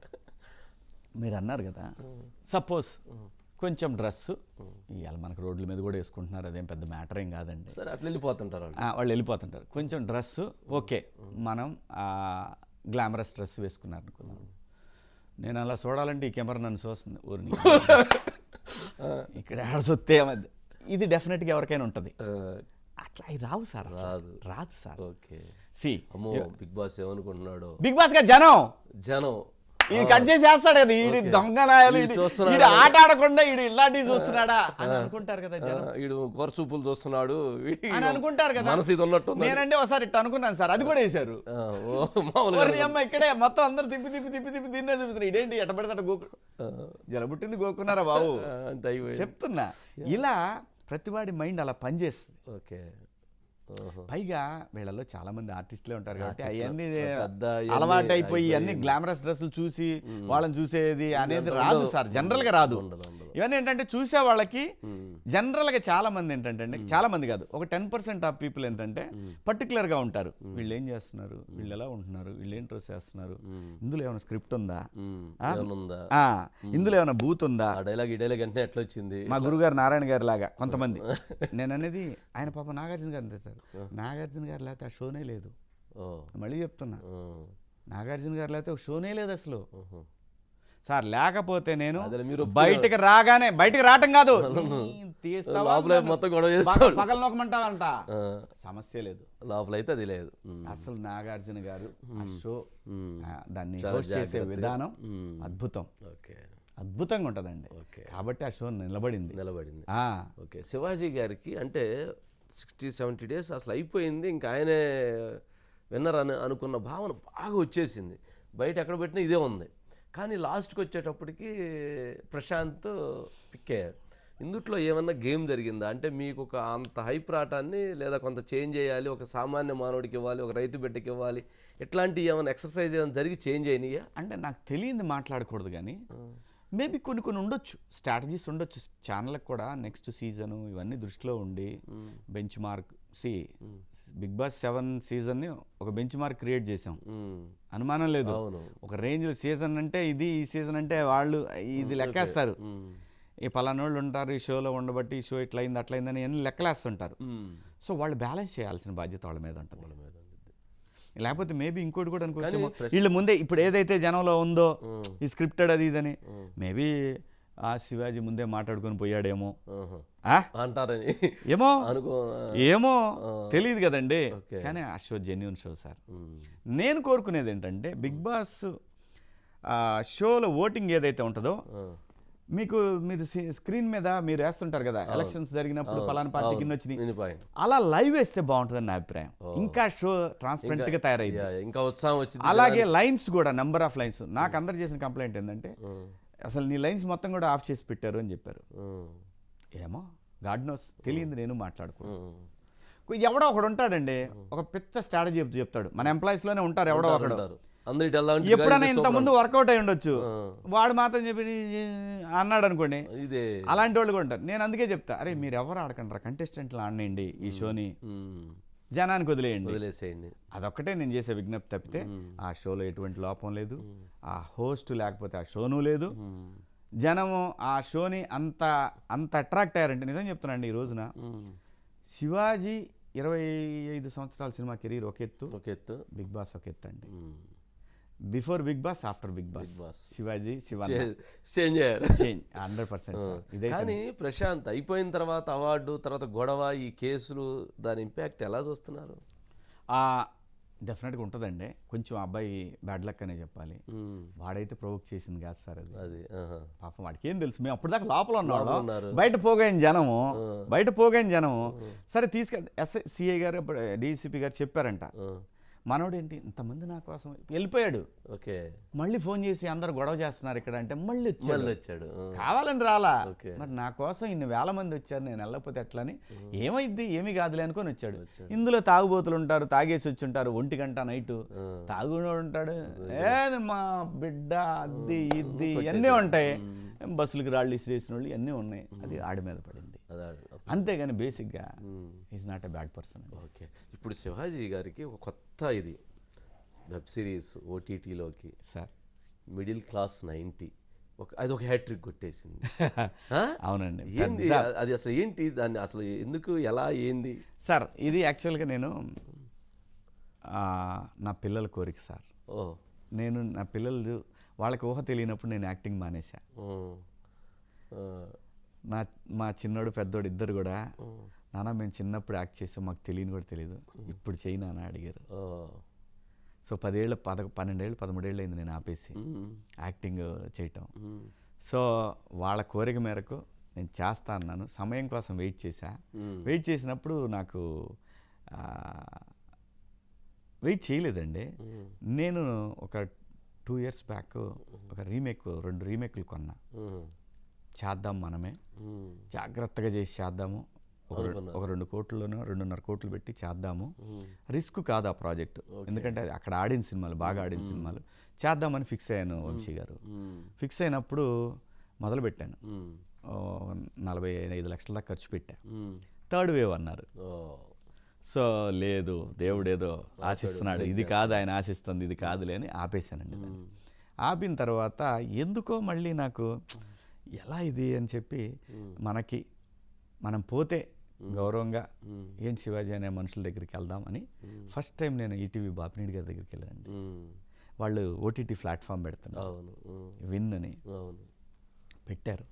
మీరు అన్నారు కదా, సపోజ్ కొంచెం డ్రెస్సు ఇవాళ మనకు రోడ్ల మీద కూడా వేసుకుంటున్నారు, అదేం పెద్ద మ్యాటర్ ఏం కాదండి. సరే, అట్లా వెళ్ళిపోతుంటారు వాళ్ళు వెళ్ళిపోతుంటారు. కొంచెం డ్రెస్సు ఓకే, మనం గ్లామరస్ డ్రెస్ వేసుకున్నారు అనుకున్నాను. నేను అలా చూడాలంటే ఈ కెమెరా నన్ను చూస్తుంది ఊరిని ఇక్కడ ఆడసొత్తే ఇది డెఫినెట్గా ఎవరికైనా ఉంటుంది. అట్లా అవి రావు సార్, రాదు sir. Okay, see Big Boss ఏమనుకుంటున్నాడు, బిగ్ బాస్ గా జనం ఇది కట్ చేసి వేస్తాడు కదా, ఈడు దొంగనాయాలు, ఈడు ఆట ఆడకుండా ఈడు ఇలాంటివి చూస్తున్నాడా అని అనుకుంటారు కదా జనం. ఈడు గొరచూపులు చూస్తున్నాడు అని అనుకుంటారు కదా. నేనంటే ఒకసారి ఇట్లా అనుకున్నాను సార్, అది కూడా వేశారు. అమ్మ ఇక్కడే మొత్తం అందరు తిప్పి తిన్నే చూపిస్తారు. ఇదేంటి ఎట్ట పెడతాడు గోకు, జలబుట్టింది గోకున్నారా బాబు చెప్తున్నా. ఇలా ప్రతివాడి మైండ్ అలా పనిచేస్తుంది. ఓకే, పైగా వీళ్ళలో చాలా మంది ఆర్టిస్టులే ఉంటారు కాబట్టి అవన్నీ అలవాటు అయిపోయి అన్ని గ్లామరస్ డ్రెస్సులు చూసి వాళ్ళని చూసేది అనేది రాదు సార్, జనరల్ గా రాదు. ఇవన్నీ ఏంటంటే చూసే వాళ్ళకి జనరల్ గా చాలా మంది ఏంటంటే, చాలా మంది కాదు, ఒక 10% ఆఫ్ పీపుల్ ఏంటంటే పర్టికులర్ గా ఉంటారు. వీళ్ళు ఏం చేస్తున్నారు, వీళ్ళు ఎలా ఉంటున్నారు, వీళ్ళు ఏం డ్రెస్ చేస్తున్నారు, ఇందులో ఏమైనా స్క్రిప్ట్ ఉందా, ఇందులో ఏమైనా బూత్ ఉందా, అంటే ఎట్లా వచ్చింది. మా గురుగారు నారాయణ గారి లాగా కొంతమంది. నేను అనేది ఆయన పాప నాగార్జున గారు తెస్తారు. నాగార్జున గారు లేకపోతే ఆ షోనే లేదు. మళ్ళీ చెప్తున్నా, నాగార్జున గారు లేకపోతే ఒక షోనే లేదు అసలు సార్. లేకపోతే నేను బయటకు రావటం కాదు, తీస్తావా లోపల మొత్తం గొడవ చేస్తాడు. పగలు నొక్కమంటావంట, సమస్య లేదు. లోపల అయితే అది లేదు. అసలు నాగార్జున గారు ఆ షో దాన్ని హోస్ట్ చేసే విధానం అద్భుతం, అద్భుతంగా ఉంటుందండి. కాబట్టి ఆ షో నిలబడింది. ఓకే, శివాజీ గారికి అంటే 60-70 డేస్ అసలు అయిపోయింది, ఇంకా ఆయనే విన్నర్ అని అనుకున్న భావన బాగా వచ్చేసింది. బయట ఎక్కడ పెట్టినా ఇదే ఉంది. కానీ లాస్ట్కి వచ్చేటప్పటికి ప్రశాంత్ పిక్ అయ్యాడు. ఇందుట్లో ఏమన్నా గేమ్ జరిగిందా? అంటే మీకు ఒక అంత హైప్ రావటాన్ని లేదా కొంత చేంజ్ చేయాలి, ఒక సామాన్య మానవుడికి ఇవ్వాలి, ఒక రైతు బిడ్డకి ఇవ్వాలి, ఇట్లాంటివి ఏమైనా ఎక్సర్సైజ్ ఏమైనా జరిగి చేంజ్ అయినాయా? అంటే నాకు తెలియంది మాట్లాడకూడదు, కానీ మేబీ కొన్ని ఉండొచ్చు, స్ట్రాటజీస్ ఉండొచ్చు. ఛానల్కి కూడా నెక్స్ట్ సీజను ఇవన్నీ దృష్టిలో ఉండి బెంచ్ మార్క్ బిగ్ బాస్ 7 సీజన్ని ఒక బెంచ్ మార్క్ క్రియేట్ చేసాం, అనుమానం లేదు. ఒక రేంజ్ సీజన్ అంటే ఇది, ఈ సీజన్ అంటే వాళ్ళు ఇది లెక్కేస్తారు. ఈ పలానోళ్ళు ఉంటారు ఈ షోలో ఉండబట్టి ఈ షో ఇట్లా అయింది అట్లా అయిందని అన్ని లెక్కలేస్తుంటారు. సో వాళ్ళు బ్యాలెన్స్ చేయాల్సిన బాధ్యత వాళ్ళ మీద ఉంటుంది. లేకపోతే మేబీ ఇంకోటి కూడా అనుకోవచ్చు, వీళ్ళు ముందే ఇప్పుడు ఏదైతే జనంలో ఉందో ఈ స్క్రిప్టెడ్ అది ఇదని, మేబీ ఆ శివాజీ ముందే మాట్లాడుకొని పోయాడేమో అంటారని ఏమో తెలియదు కదండి. కానీ ఆ షో జెన్యూన్ షో సార్. నేను కోరుకునేది ఏంటంటే బిగ్ బాస్ షోలో ఓటింగ్ ఏదైతే ఉంటుందో, మీరు స్క్రీన్ మీద మీరు వేస్తుంటారు కదా, ఎలక్షన్స్ జరిగినప్పుడు పలానా పార్టీకి ఇన్ని వచ్చినాయి, అలా లైవ్ వేస్తే బాగుంటుందని నా అభిప్రాయం. ఇంకా షో ట్రాన్స్పరెంట్ గా తయారైంది, ఇంకా ఉత్సాహం వచ్చింది. అలాగే లైన్స్ కూడా, నెంబర్ ఆఫ్ లైన్స్. నాకు అందరు చేసిన కంప్లైంట్ ఏంటంటే అసలు నీ లైన్స్ మొత్తం కూడా ఆఫ్ చేసి పెట్టారు అని చెప్పారు. ఏమో గాడ్ నోస్, తెలియదు, నేను మాట్లాడుకున్నాను. ఎవడో ఒకడు ఉంటాడండి, ఒక పిచ్చ స్ట్రాటజీ చెప్తాడు. మన ఎంప్లాయీస్ లోనే ఉంటారు ఎవడో ఒకడు, ఎప్పుడైనా ఇంతకుముందు వర్కౌట్ అయి ఉండొచ్చు, వాడు మాత్రం చెప్పి అన్నాడు అనుకోండి, అలాంటి వాళ్ళు కూడా ఉంటారు. నేను అందుకే చెప్తా, అరే మీరు ఎవరు ఆడకండి, కంటెస్టెంట్లు ఆడనేయండి, ఈ షోని జనానికి వదిలేసేయండి. అదొక్కటే నేను చేసే విజ్ఞప్తి తప్పితే ఆ షోలో ఎటువంటి లోపం లేదు, ఆ హోస్ట్ లేకపోతే ఆ షోను లేదు. జనము ఆ షోని అంత అట్రాక్ట్ అయ్యారంటే, నిజం చెప్తున్నాండి, ఈ రోజున శివాజీ 25 సంవత్సరాల సినిమా కెరీర్ ఒక ఎత్తు, బిగ్ బాస్ ఒక ఎత్తు అండి. Before Bigg Boss, after Bigg Boss, Shivaji change 100%. కానీ ప్రశాంత్ అయిపోయిన తర్వాత అవార్డు తర్వాత గొడవ, ఈ కేసులు, దాని ఇంపాక్ట్ ఎలా చూస్తున్నారు? డెఫినెట్గా ఉంటుందండి. కొంచెం అబ్బాయి బ్యాడ్ లక్ అనే చెప్పాలి. వాడైతే ప్రొవోక్ చేసింది కాదు సార్ అది. పాపం వాడికి ఏం తెలుసు, మేము అప్పుడు దాకా లోపల ఉన్నాడు, బయట పోగాయని జనము సరే తీసుకెళ్ళి సిఐ గారు, డీసీపీ గారు చెప్పారంట, మనోడేంటి ఇంతమంది నా కోసం వెళ్ళిపోయాడు, మళ్ళీ ఫోన్ చేసి అందరు గొడవ చేస్తున్నారు ఇక్కడ అంటే మళ్ళీ వచ్చాడు, కావాలని రాలా, మరి నా కోసం ఇన్ని వేల మంది వచ్చారు, నేను వెళ్ళకపోతే ఎట్లని, ఏమైద్ది ఏమీ కాదులే అనుకొని వచ్చాడు. ఇందులో తాగుబోతులు ఉంటారు, తాగేసి వచ్చి ఉంటారు, 1 గంట నైట్ తాగునోడు ఉంటాడు, మా బిడ్డ అది ఇది అన్నీ ఉంటాయి, బస్సులకి రాళ్ళు ఇసిరేసిన వాళ్ళు అన్నీ ఉన్నాయి. అది ఆడి మీద పడింది, అంతేగాని బేసిక్గా is not a bad person. Okay, ఇప్పుడు శివాజీ గారికి ఒక కొత్త ఇది వెబ్ సిరీస్ ఓటీటీలోకి సార్, మిడిల్ క్లాస్ 90, అది ఒక హ్యాట్రిక్ కొట్టేసింది. అవునండి, ఏంది అది, అసలు ఏంటి దాన్ని, అసలు ఎందుకు, ఎలా, ఏంది సార్? ఇది యాక్చువల్గా నేను నా పిల్లల కోరిక సార్. నేను నా పిల్లలు వాళ్ళకి ఊహ తెలియనప్పుడు నేను యాక్టింగ్ మానేసా. మా చిన్నోడు పెద్దోడు ఇద్దరు కూడా, నాన్న మేము చిన్నప్పుడు యాక్ట్ చేసాం, మాకు తెలియని కూడా తెలియదు, ఇప్పుడు చేయి నాన్న అడిగారు. సో 12 13 అయింది నేను ఆపేసి యాక్టింగ్ చేయటం. సో వాళ్ళ కోరిక మేరకు నేను చేస్తా అన్నాను, సమయం కోసం వెయిట్ చేసినప్పుడు నాకు వెయిట్ చేయలేదండి. నేను ఒక 2 years బ్యాక్ ఒక 2 రీమేక్లు కొన్నా, చేద్దాం మనమే, జాగ్రత్తగా చేసి చేద్దాము, ఒక 2 కోట్లలోనో 2.5 కోట్లు పెట్టి చేద్దాము, రిస్క్ కాదు ఆ ప్రాజెక్టు, ఎందుకంటే అక్కడ ఆడిన సినిమాలు, బాగా ఆడిన సినిమాలు చేద్దామని ఫిక్స్ అయ్యాను. వంశీ గారు ఫిక్స్ అయినప్పుడు మొదలుపెట్టాను, 45 లక్షల దాకా ఖర్చు పెట్టా. 3rd wave అన్నారు. సో లేదు, దేవుడేదో ఆశిస్తున్నాడు, ఇది కాదు ఆయన ఆశిస్తుంది, ఇది కాదులే అని ఆపేశానండి. ఆపిన తర్వాత ఎందుకో మళ్ళీ నాకు ఎలా ఇది అని చెప్పి, మనం పోతే గౌరవంగా ఏంటి శివాజీ అనే మనుషుల దగ్గరికి వెళ్దాం అని ఫస్ట్ టైం నేను ఈటీవీ బాపినీడి గారి దగ్గరికి వెళ్ళానండి. వాళ్ళు ఓటీటీ ప్లాట్ఫామ్ పెడుతున్నారు, విన్ అని పెట్టారు.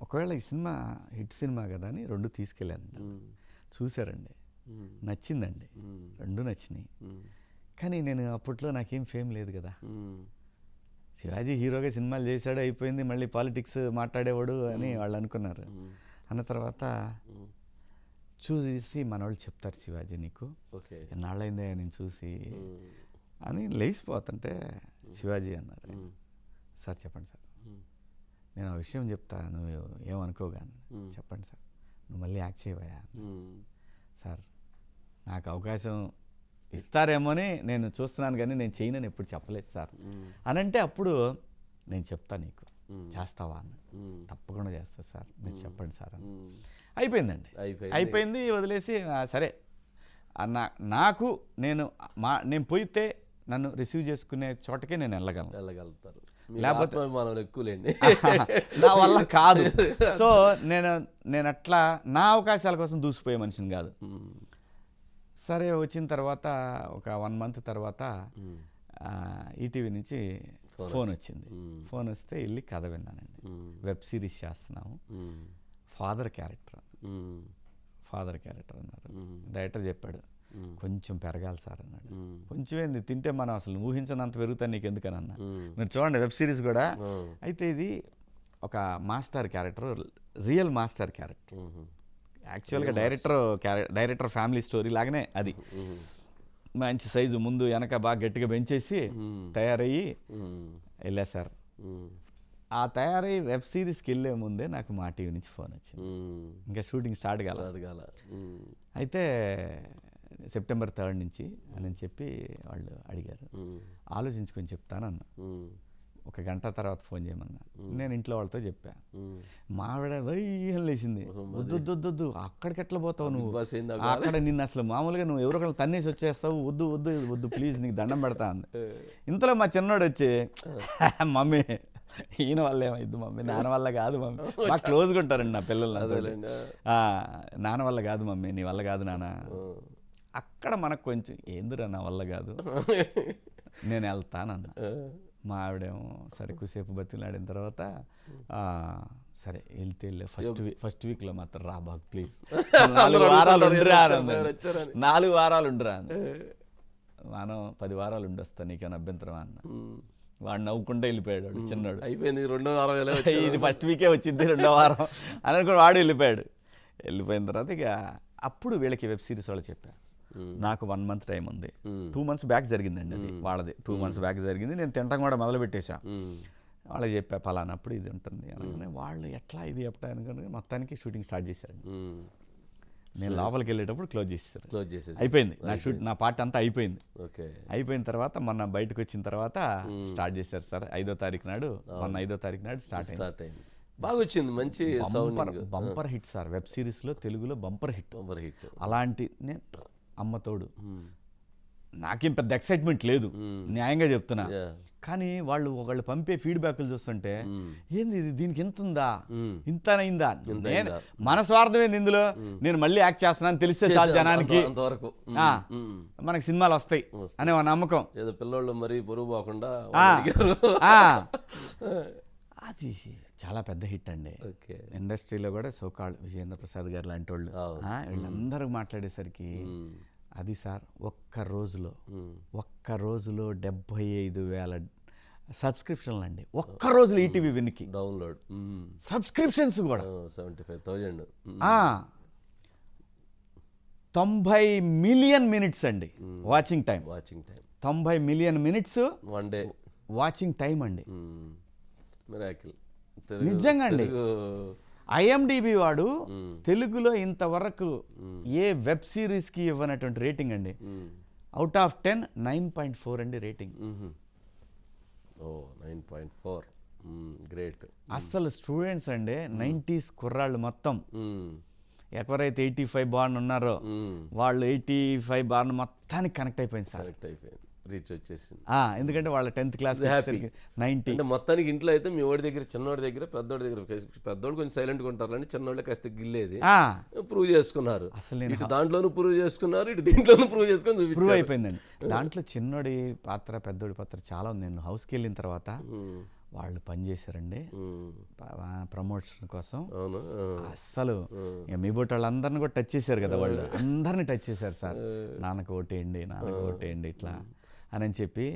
ఒకవేళ ఈ సినిమా హిట్ సినిమా కదా అని 2 తీసుకెళ్ళాను. చూశారండి, నచ్చిందండి, 2 నచ్చినాయి. కానీ నేను అప్పట్లో నాకేం ఫేమ్ లేదు కదా. శివాజీ హీరోగా సినిమాలు చేశాడు, అయిపోయింది, మళ్ళీ పాలిటిక్స్ మాట్లాడేవాడు అని వాళ్ళు అనుకున్నారు. అన్న తర్వాత చూసి మనవాళ్ళు చెప్తారు, శివాజీ నీకు ఎన్నాళ్ళైందే నేను చూసి అని లేచిపోతుంటే శివాజీ అన్నారు, సార్ చెప్పండి సార్, నేను ఆ విషయం చెప్తా, నువ్వు ఏమనుకోగాను, చెప్పండి సార్, నువ్వు మళ్ళీ యాక్ట్ చేయవా సార్, నాకు అవకాశం ఇస్తారేమో అని నేను చూస్తున్నాను కానీ నేను చేయనని ఎప్పుడు చెప్పలేదు సార్ అని అంటే, అప్పుడు నేను చెప్తా నీకు, చేస్తావా అని, తప్పకుండా చేస్తా సార్, మీరు చెప్పండి సార్ అని. అయిపోయిందండి, అయిపోయింది, వదిలేసి సరే నాకు నేను పోయితే నన్ను రిసీవ్ చేసుకునే చోటకే నేను వెళ్ళగలుగుతారు, లేకపోతే మనం ఎక్కువలేండి, నా వల్ల కాదు. సో నేను అట్లా నా అవకాశాల కోసం దూసిపోయే మనిషిని కాదు. సరే వచ్చిన తర్వాత ఒక 1 month తర్వాత ఈటీవీ నుంచి ఫోన్ వచ్చింది. ఫోన్ వస్తే వెళ్ళి కథ విన్నానండి. వెబ్ సిరీస్ చేస్తున్నాము, ఫాదర్ క్యారెక్టర్ అన్నారు. డైరెక్టర్ చెప్పాడు, కొంచెం పెరగాలి సార్ అన్నాడు. కొంచెం ఏంది, తింటే మనం అసలు ఊహించినంత పెరుగుతాను, నీకు ఎందుకని అన్నా. మీరు చూడండి వెబ్ సిరీస్ కూడా. అయితే ఇది ఒక master character, real master character. యాక్చువల్గా డైరెక్టర్ ఫ్యామిలీ స్టోరీ లాగానే అది. మంచి సైజు, ముందు వెనక బాగా గట్టిగా పెంచేసి తయారయ్యి వెళ్ళా సార్. ఆ తయారయ్యి వెబ్ సిరీస్కి వెళ్ళే ముందే నాకు మా టీవీ నుంచి ఫోన్ వచ్చింది, ఇంకా షూటింగ్ స్టార్ట్ కాల. అయితే September 3rd నుంచి అని చెప్పి వాళ్ళు అడిగారు. ఆలోచించుకొని చెప్తానన్న. 1 గంట తర్వాత ఫోన్ చేయమన్నా. నేను ఇంట్లో వాళ్ళతో చెప్పా. మా ఆవిడ వైహం లేచింది, వద్దు అక్కడికెట్లా పోతావు నువ్వు, అక్కడ నిన్ను అసలు మామూలుగా నువ్వు ఎవరొకళ్ళు తన్నేసి వచ్చేస్తావు, వద్దు ప్లీజ్ నీకు దండం పెడతా అంది. ఇంతలో మా చిన్నోడు వచ్చి, మమ్మీ ఈయన వల్ల ఏమైంది మమ్మీ, నాన్న వల్ల కాదు మమ్మీ, బాగా క్లోజ్గా ఉంటారండి నా పిల్లలు, నాన్న వల్ల కాదు మమ్మీ, నీ వల్ల కాదు నాన్న. అక్కడ మనకు కొంచెం ఏందిరా నా వల్ల కాదు, నేను వెళ్తానన్న. మా ఆవిడేమో సరే కూసేపు బతిలాడిన తర్వాత సరే వెళ్తే ఫస్ట్ వీక్లో మాత్రం రా బాగు ప్లీజ్, 4 వారాలు ఉండరా, 4 వారాలు ఉండరా, మనం 10 వారాలు ఉండొస్తా, నీకేమైనా అభ్యంతరం అన్న. వాడు నవ్వుకుంటే వెళ్ళిపోయాడు, వాడు చిన్నాడు. అయిపోయింది 2వ వారం, ఇది ఫస్ట్ వీకే వచ్చింది 2వ వారం అని అనుకుని వాడు వెళ్ళిపోయాడు. వెళ్ళిపోయిన తర్వాత ఇక అప్పుడు వీళ్ళకి వెబ్ సిరీస్ వాళ్ళు చెప్పారు, నాకు 1 month టైం ఉంది. 2 months బ్యాక్ జరిగిందండి అది వాళ్ళది. 2 months బ్యాక్ జరిగింది. నేను తింటం కూడా మొదలు పెట్టేశా. వాళ్ళకి చెప్పా పలానప్పుడు ఇది ఉంటుంది అనగానే వాళ్ళు ఎట్లా ఇది ఎప్పుడు అనుకుని మొత్తానికి షూటింగ్ స్టార్ట్ చేశారు. నేను లోపలికి వెళ్ళేటప్పుడు క్లోజ్ చేసేసారు. అయిపోయింది నా పార్ట్ అంతా అయిపోయింది. అయిపోయిన తర్వాత మొన్న బయటకు వచ్చిన తర్వాత స్టార్ట్ చేశారు సార్. 5వ తారీఖు నాడు, మొన్న 5వ తారీఖు నాడు స్టార్ట్ అయింది. బాగా వచ్చింది, మంచి బంపర్ హిట్ సార్. వెబ్ సిరీస్లో తెలుగులో బంపర్ హిట్. అలాంటి నేను అమ్మతోడు నాకేం పెద్ద ఎక్సైట్మెంట్ లేదు, న్యాయంగా చెప్తున్నా. కానీ వాళ్ళు పంపే ఫీడ్బ్యాక్లు చూస్తుంటే ఏంది ఇది, దీనికి ఇంత ఉందా, ఇంతనైందా, మన స్వార్థమైంది ఇందులో, నేను మళ్ళీ యాక్ట్ చేస్తున్నాను తెలిస్తే చాలు జనానికి, మనకి సినిమాలు వస్తాయి అనే నమ్మకం. ఏదో పిల్లోళ్ళు మరీ పొరుగు పోకుండా అది చాలా పెద్ద హిట్ అండి. ఇండస్ట్రీలో కూడా సోకాళ్ళు విజయేంద్ర ప్రసాద్ గారు లాంటి వాళ్ళు వీళ్ళందరూ మాట్లాడేసరికి అది సార్ ఒక్క రోజులో 75,000 సబ్స్క్రిప్షన్లు అండి. ఒక్క రోజులో ఈటీవీ వినికి డౌన్లోడ్ సబ్స్క్రిప్షన్స్ కూడా 75,000. 90 మిలియన్ మినిట్స్ అండి watching time. 90 million minutes one day watching time అండి. మిరాకిల్ నిజంగా అండి. ఐఎండిబి వాడు తెలుగులో ఇంతవరకు ఏ వెబ్ సిరీస్కి ఇవ్వనటువంటి రేటింగ్ అండి. అవుట్ ఆఫ్ 10 9.4 అండి రేటింగ్. 9.4 గ్రేట్. అసలు స్టూడెంట్స్ అండి 90s కుర్రాళ్ళు మొత్తం ఎవరైతే 85 బార్న్ ఉన్నారో వాళ్ళు 85 బార్న్ మొత్తానికి కనెక్ట్ అయిపోయింది సార్. రీచ్ వచ్చేసింది. ఎందుకంటే వాళ్ళ 10th క్లాస్ 90. అంటే మొత్తానికి ఇంట్లో అయితే మీ వాడి దగ్గర, చిన్నవాడి దగ్గర, పెద్దోడి దగ్గర, పెద్దోడు కొంచెం సైలెంట్గా ఉంటారు అని చిన్నవాళ్ళు కాస్త గిల్లేది ప్రూవ్ చేసుకున్నారు. అసలు ఇటు దాంట్లోనూ ప్రూవ్ చేసుకున్నారు, ఇటు దీంట్లోనూ ప్రూవ్ చేసుకుని ప్రూవ్ అయిపోయిందండి. దాంట్లో చిన్నోడి పాత్ర పెద్దోడి పాత్ర చాలా ఉంది. నేను హౌస్కి వెళ్ళిన తర్వాత వాళ్ళు పనిచేశారండి ప్రమోషన్ కోసం. అవును. అస్సలు ఇక మీ బోటి వాళ్ళందరినీ కూడా టచ్ చేశారు కదా, వాళ్ళు అందరినీ టచ్ చేశారు సార్. నాన్నకు ఓటేయండి, నాన్నకు ఓటేయండి ఇట్లా అని చెప్పి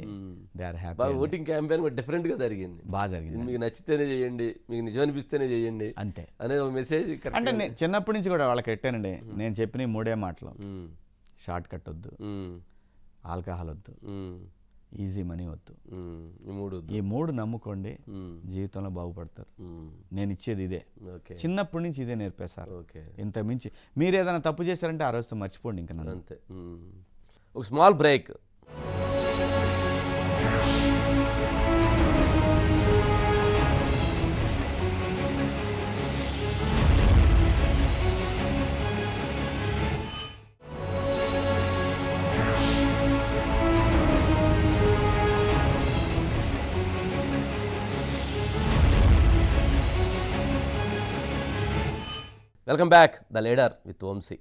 they are happy. Voting campaign different గా జరిగింది, బాగా జరిగింది. మీకు నచ్చితేనే చేయండి, మీకు నిజం అనిపిస్తేనే చేయండి అంతే అనేది ఒక మెసేజ్. అంటే నేను చిన్నప్పటి నుంచి కూడా వాళ్ళకి పెట్టానండి. నేను చెప్పిన 3 మాటలు: షార్ట్ కట్ వద్దు, ఆల్కహాల్ వద్దు, ఈజీ మనీ వద్దు. ఈ 3 నమ్ముకోండి, జీవితంలో బాగుపడతారు. నేను ఇచ్చేది ఇదే, చిన్నప్పటి నుంచి ఇదే నేర్పేశారు. ఇంత మించి మీరు ఏదైనా తప్పు చేశారంటే ఆ రోజుతో మర్చిపోండి ఇంకా నన్ను. అంతే. ఒక small break. Welcome back the leader with Vamshi.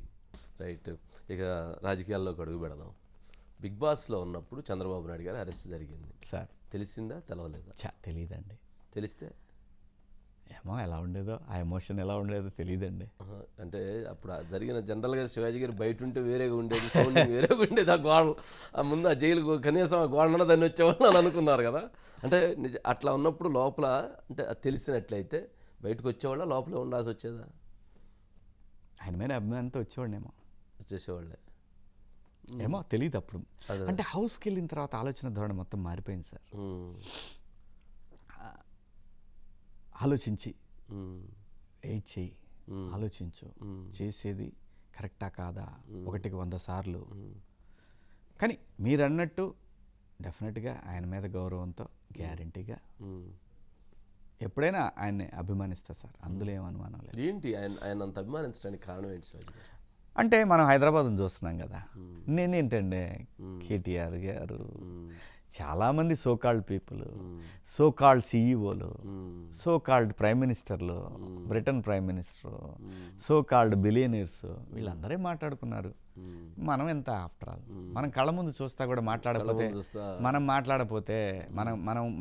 Right, ఇక రాజకీయాల్లోకి అడుగు పెడదాం. బిగ్ బాస్లో ఉన్నప్పుడు చంద్రబాబు నాయుడు గారు అరెస్ట్ జరిగింది సార్. తెలిసిందా తెలవలేదా? తెలియదండి. తెలిస్తే ఏమో ఎలా ఉండేదో, ఆ ఎమోషన్ ఎలా ఉండేదో తెలియదండి. అంటే అప్పుడు జరిగిన జనరల్గా శివాజీ గారు బయట ఉంటే వేరేగా ఉండేది, సౌండింగ్ వేరేగా ఉండేది. ఆ గోడ ఆ ముందు ఆ జైలు కనీసం ఆ గోడన దాన్ని వచ్చేవాళ్ళు అని అనుకున్నారు కదా. అంటే అట్లా ఉన్నప్పుడు లోపల అంటే అది తెలిసినట్లయితే బయటకు వచ్చేవాళ్ళ లోపల ఉండాల్సి వచ్చేదా? ఆయన మీద అభిమానంతో వచ్చేవాడినేమో, వచ్చేసేవాళ్ళే ఏమో తెలియదు అప్పుడు. అంటే హౌస్కి వెళ్ళిన తర్వాత ఆలోచన ధోరణి మొత్తం మారిపోయింది సార్. ఆలోచించి వెయిట్ చేయి, ఆలోచించు, చేసేది కరెక్టా కాదా, 1కి 100 సార్లు. కానీ మీరు అన్నట్టు డెఫినెట్గా ఆయన మీద గౌరవంతో గ్యారంటీగా ఎప్పుడైనా ఆయన్ని అభిమానిస్తా సార్, అందులో ఏం అనుమానం లేదు. ఏంటి ఆయన అంత అభిమానించడానికి కారణం ఏంటి సార్? అంటే మనం హైదరాబాద్ని చూస్తున్నాం కదా. నేనేంటంటే కేటీఆర్ గారు, చాలామంది సోకాల్డ్ పీపుల్, సోకాల్డ్ సిఈఓలు, సోకాల్డ్ ప్రైమ్ మినిస్టర్లు, Britain prime minister, so called billionaires, వీళ్ళందరే మాట్లాడుకున్నారు. మనం ఎంత ఆఫ్టర్ ఆల్, మనం కళ్ళ ముందు చూస్తా కూడా మాట్లాడకపోతే, మనం మాట్లాడపోతే,